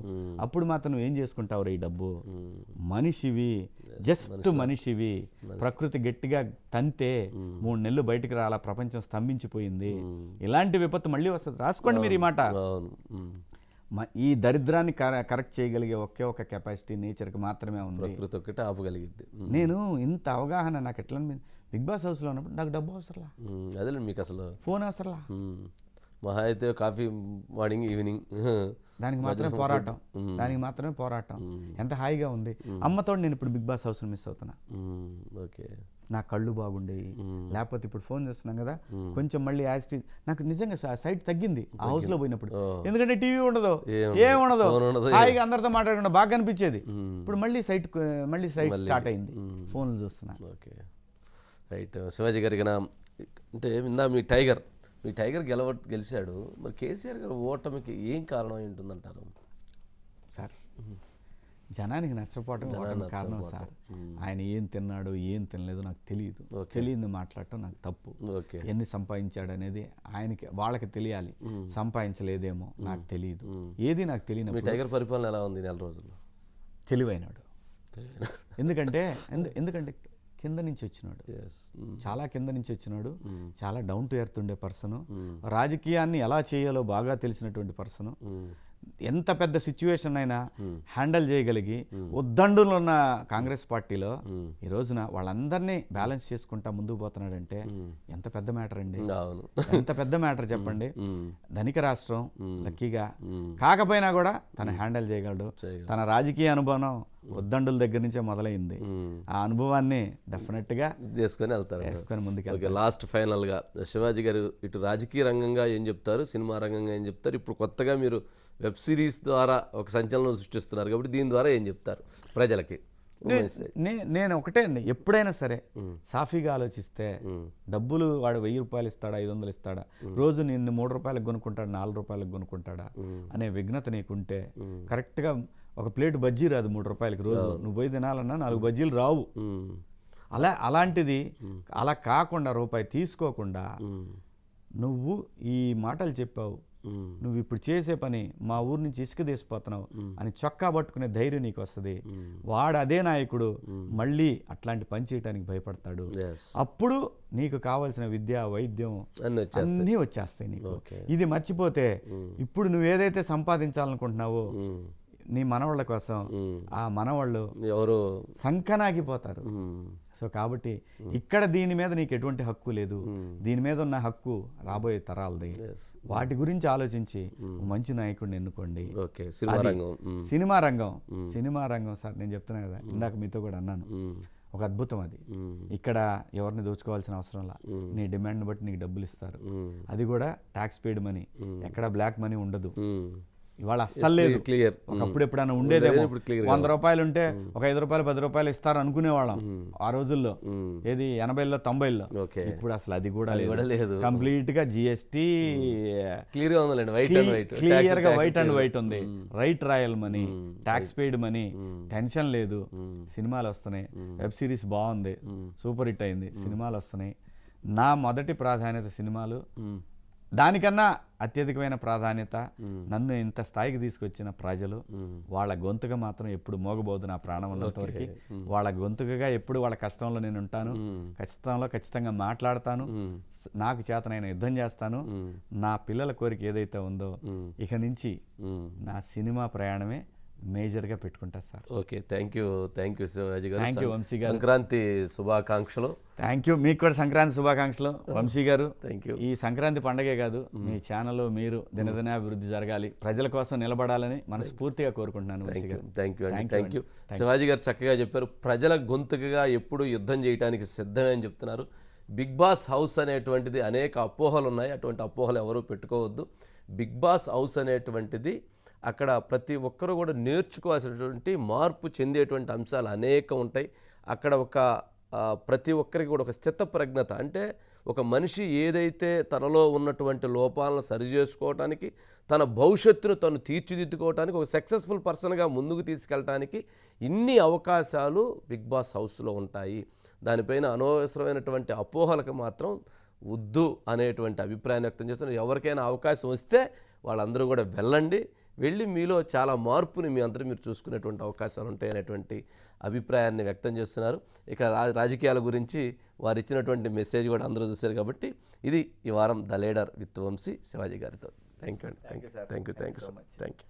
అప్పుడు మాత్రం నువ్వు ఏం చేసుకుంటావు ఈ డబ్బు? మనిషివి, జస్ట్ మనిషివి, ప్రకృతి గట్టిగా తంతే 3 నెలలు బయటికి రాలా, ప్రపంచం స్తంభించిపోయింది. ఇలాంటి విపత్తు మళ్ళీ వస్తుంది, రాసుకోండి మీరు ఈ మాట. ఈ దరిద్రాన్ని కరెక్ట్ చేయగలిగే ఒకే ఒక కెపాసిటీ నేచర్కి మాత్రమే ఉంది, ప్రకృతి ఒకటి ఆపగలిగింది. నేను ఇంత అవగాహన నాకు ఎట్లా బిగ్ బాస్ హౌస్లో ఉన్నప్పుడు నాకు డబ్బు అవసరంలా, అదే మీకు అసలు ఫోన్ అవసరంలా, మహా అయితే కాఫీ మార్నింగ్ ఈవినింగ్, దానికి మాత్రమే పోరాటం. ఎంత హాయిగా ఉంది. అమ్మతో నేను ఇప్పుడు బిగ్ బాస్ హౌస్ని మిస్ అవుతున్నా. ఓకే, నా కళ్ళు బాగుండేవి, లేకపోతే ఇప్పుడు ఫోన్ చేస్తున్నాం కదా కొంచెం మళ్ళీ యాజిటీ, నాకు నిజంగా సైట్ తగ్గింది ఆ హౌస్లో పోయినప్పుడు. ఎందుకంటే టీవీ ఉండదు, ఏముండదు, హాయిగా అందరితో మాట్లాడకుండా బాగా అనిపించేది. ఇప్పుడు మళ్ళీ సైట్ స్టార్ట్ అయింది, ఫోన్లు చూస్తున్నా. Okay, right. శివాజీ గారికి అంటే ఇందా మీ టైగర్ గెలిచాడు, మరి కేసీఆర్ గారు ఓటమికి ఏం కారణం ఏంటుందంటారు సార్? జనానికి నచ్చపోవటం కారణం సార్. ఆయన ఏం తిన్నాడు ఏం తినలేదు నాకు తెలియదు మాట్లాడటం నాకు తప్పు. ఎన్ని సంపాదించాడు అనేది వాళ్ళకి తెలియాలి, సంపాదించలేదేమో నాకు తెలియదు, ఏది నాకు తెలియదు. టైగర్ పరిపాలన ఎలా ఉంది 4 రోజుల్లో? తెలివైనాడు. ఎందుకంటే కింద నుంచి వచ్చినాడు, చాలా కింద నుంచి వచ్చినాడు, చాలా డౌన్ టు ఎర్త్ ఉండే పర్సను, రాజకీయాన్ని ఎలా చేయాలో బాగా తెలిసినటువంటి పర్సను. ఎంత పెద్ద సిచ్యువేషన్ అయినా హ్యాండిల్ చేయగలిగి ఉద్దండులో ఉన్న కాంగ్రెస్ పార్టీలో ఈ రోజున వాళ్ళందరినీ బ్యాలెన్స్ చేసుకుంటా ముందుకు పోతున్నాడంటే ఎంత పెద్ద మ్యాటర్ అండి. ఎంత పెద్ద మ్యాటర్ చెప్పండి. ధనిక రాష్ట్రం లక్కీగా కాకపోయినా కూడా తను హ్యాండిల్ చేయగలడు. తన రాజకీయ అనుభవం ఉద్దండుల దగ్గర నుంచే మొదలైంది. ఆ అనుభవాన్ని డెఫినెట్ గా వేసుకొని ముందుకు. లాస్ట్ ఫైనల్ గా శివాజీ గారు ఇటు రాజకీయ రంగంగా ఏం చెప్తారు, సినిమా రంగంగా ఏం చెప్తారు, ఇప్పుడు కొత్తగా మీరు వెబ్ సిరీస్ ద్వారా ఒక సంచలనం సృష్టిస్తున్నారు కాబట్టి దీని ద్వారా ఏం చెప్తారు ప్రజలకి? నేను ఒకటే అండి, ఎప్పుడైనా సరే సాఫీగా ఆలోచిస్తే డబ్బులు వాడు 1000 రూపాయలు ఇస్తాడా 500 ఇస్తాడా, రోజు నిన్ను 3 రూపాయలకు కొనుక్కుంటాడా 4 రూపాయలకు కొనుక్కుంటాడా అనే విఘ్నత నీకుంటే కరెక్ట్గా ఒక ప్లేట్ బజ్జీ రాదు 3 రూపాయలకి. రోజు నువ్వు పోయి తినాలన్నా 4 బజ్జీలు రావు. అలాంటిది అలా కాకుండా రూపాయి తీసుకోకుండా నువ్వు ఈ మాటలు చెప్పావు, నువ్వు ఇప్పుడు చేసే పని మా ఊరు నుంచి ఇసుక తీసిపోతున్నావు అని చొక్కా పట్టుకునే ధైర్యం నీకు వస్తుంది. వాడు అదే నాయకుడు మళ్ళీ అట్లాంటి పని చేయడానికి భయపడతాడు. అప్పుడు నీకు కావాల్సిన విద్య వైద్యం అన్నీ వచ్చేస్తాయి నీకు. ఇది మర్చిపోతే ఇప్పుడు నువ్వు ఏదైతే సంపాదించాలనుకుంటున్నావో నీ మనవాళ్ళ కోసం ఆ మనవాళ్ళు ఎవరు సంకనాగిపోతారు. సో కాబట్టి ఇక్కడ దీని మీద నీకు ఎటువంటి హక్కు లేదు. దీని మీద ఉన్న హక్కు రాబోయే తరాలది. వాటి గురించి ఆలోచించి మంచి నాయకుడిని ఎన్నుకోండి. సినిమా రంగం సార్ నేను చెప్తున్నా కదా, ఇందాక మీతో కూడా అన్నాను, ఒక అద్భుతం అది. ఇక్కడ ఎవరిని దోచుకోవాల్సిన అవసరంలా నీ డిమాండ్ని బట్టి నీకు డబ్బులు ఇస్తారు. అది కూడా ట్యాక్స్ పెయిడ్ మనీ, ఎక్కడ బ్లాక్ మనీ ఉండదు. ఇవాళ అస్సలు లేదు. క్లియర్. ఒకప్పుడు ఎప్పుడైనా ఉండేదేమో, 100 రూపాయలు ఉంటే ఒక 5 రూపాయలు 10 రూపాయలు ఇస్తారు అనుకునేవాళ్ళం ఆ రోజుల్లో. ఏది 80లో 90లో. ఇప్పుడు అసలు అది కూడా లేదు. కంప్లీట్ గా జిఎస్టీ క్లియర్ గా వైట్ అండ్ వైట్ ఉంది. Right royal money, tax paid money, tension లేదు. సినిమాలు వస్తున్నాయి, వెబ్ సిరీస్ బాగుంది, సూపర్ హిట్ అయింది, సినిమాలు వస్తున్నాయి. నా మొదటి ప్రాధాన్యత సినిమాలు. దానికన్నా అత్యధికమైన ప్రాధాన్యత నన్ను ఇంత స్థాయికి తీసుకొచ్చిన ప్రజలు. వాళ్ళ గొంతుగా మాత్రం ఎప్పుడు మోగబోదు నా ప్రాణం ఉన్నంత వరకు. వాళ్ళ గొంతుకగా ఎప్పుడు వాళ్ళ కష్టంలో నేను ఉంటాను. కష్టంలో ఖచ్చితంగా మాట్లాడతాను. నాకు చేతనైన యుద్ధం చేస్తాను. నా పిల్లల కోరిక ఏదైతే ఉందో ఇక నుంచి నా సినిమా ప్రయాణమే మేజర్గా పెట్టుకుంటా sir. Okay, thank you Shivaji గారు. థ్యాంక్ యూ వంశీ గారు. సంక్రాంతి శుభాకాంక్షలు. Thank you. మీకు కూడా సంక్రాంతి శుభాకాంక్షలు వంశీ గారు. Thank you. ఈ సంక్రాంతి పండగే కాదు, మీ ఛానల్ మీరు దినదినాభివృద్ధి జరగాలి, ప్రజల కోసం నిలబడాలని మనస్ఫూర్తిగా కోరుకుంటున్నాను వంశీ గారు. Thank you. శివాజీ గారు చక్కగా చెప్పారు. ప్రజల గొంతుకగా ఎప్పుడు యుద్ధం చేయడానికి సిద్ధమే అని చెప్తున్నారు. బిగ్ బాస్ హౌస్ అనేటువంటిది అనేక అపోహలు ఉన్నాయి. అటువంటి అపోహలు ఎవరూ పెట్టుకోవద్దు. బిగ్ బాస్ హౌస్ అనేటువంటిది అక్కడ ప్రతి ఒక్కరూ కూడా నేర్చుకోవాల్సినటువంటి మార్పు చెందేటువంటి అంశాలు అనేకం ఉంటాయి. అక్కడ ఒక ప్రతి ఒక్కరికి కూడా ఒక స్థితప్రజ్ఞత, అంటే ఒక మనిషి ఏదైతే తనలో ఉన్నటువంటి లోపాలను సరిచేసుకోవటానికి, తన భవిష్యత్తును తను తీర్చిదిద్దుకోవటానికి, ఒక సక్సెస్ఫుల్ పర్సన్గా ముందుకు తీసుకెళ్ళటానికి ఇన్ని అవకాశాలు బిగ్ బాస్ హౌస్లో ఉంటాయి. దానిపైన అనవసరమైనటువంటి అపోహలకు మాత్రం వద్దు అనేటువంటి అభిప్రాయం వ్యక్తం చేస్తున్నారు. ఎవరికైనా అవకాశం వస్తే వాళ్ళందరూ కూడా వెళ్ళి మీలో చాలా మార్పుని మీ అందరూ మీరు చూసుకునేటువంటి అవకాశాలు ఉంటాయనేటువంటి అభిప్రాయాన్ని వ్యక్తం చేస్తున్నారు. ఇక రాజకీయాల గురించి వారు ఇచ్చినటువంటి మెసేజ్ కూడా అందరూ చూశారు. కాబట్టి ఇది ఈ వారం the leader with Vamshi Shivaji గారితో. థ్యాంక్ యూ అండి. Thank you so much. Thank you.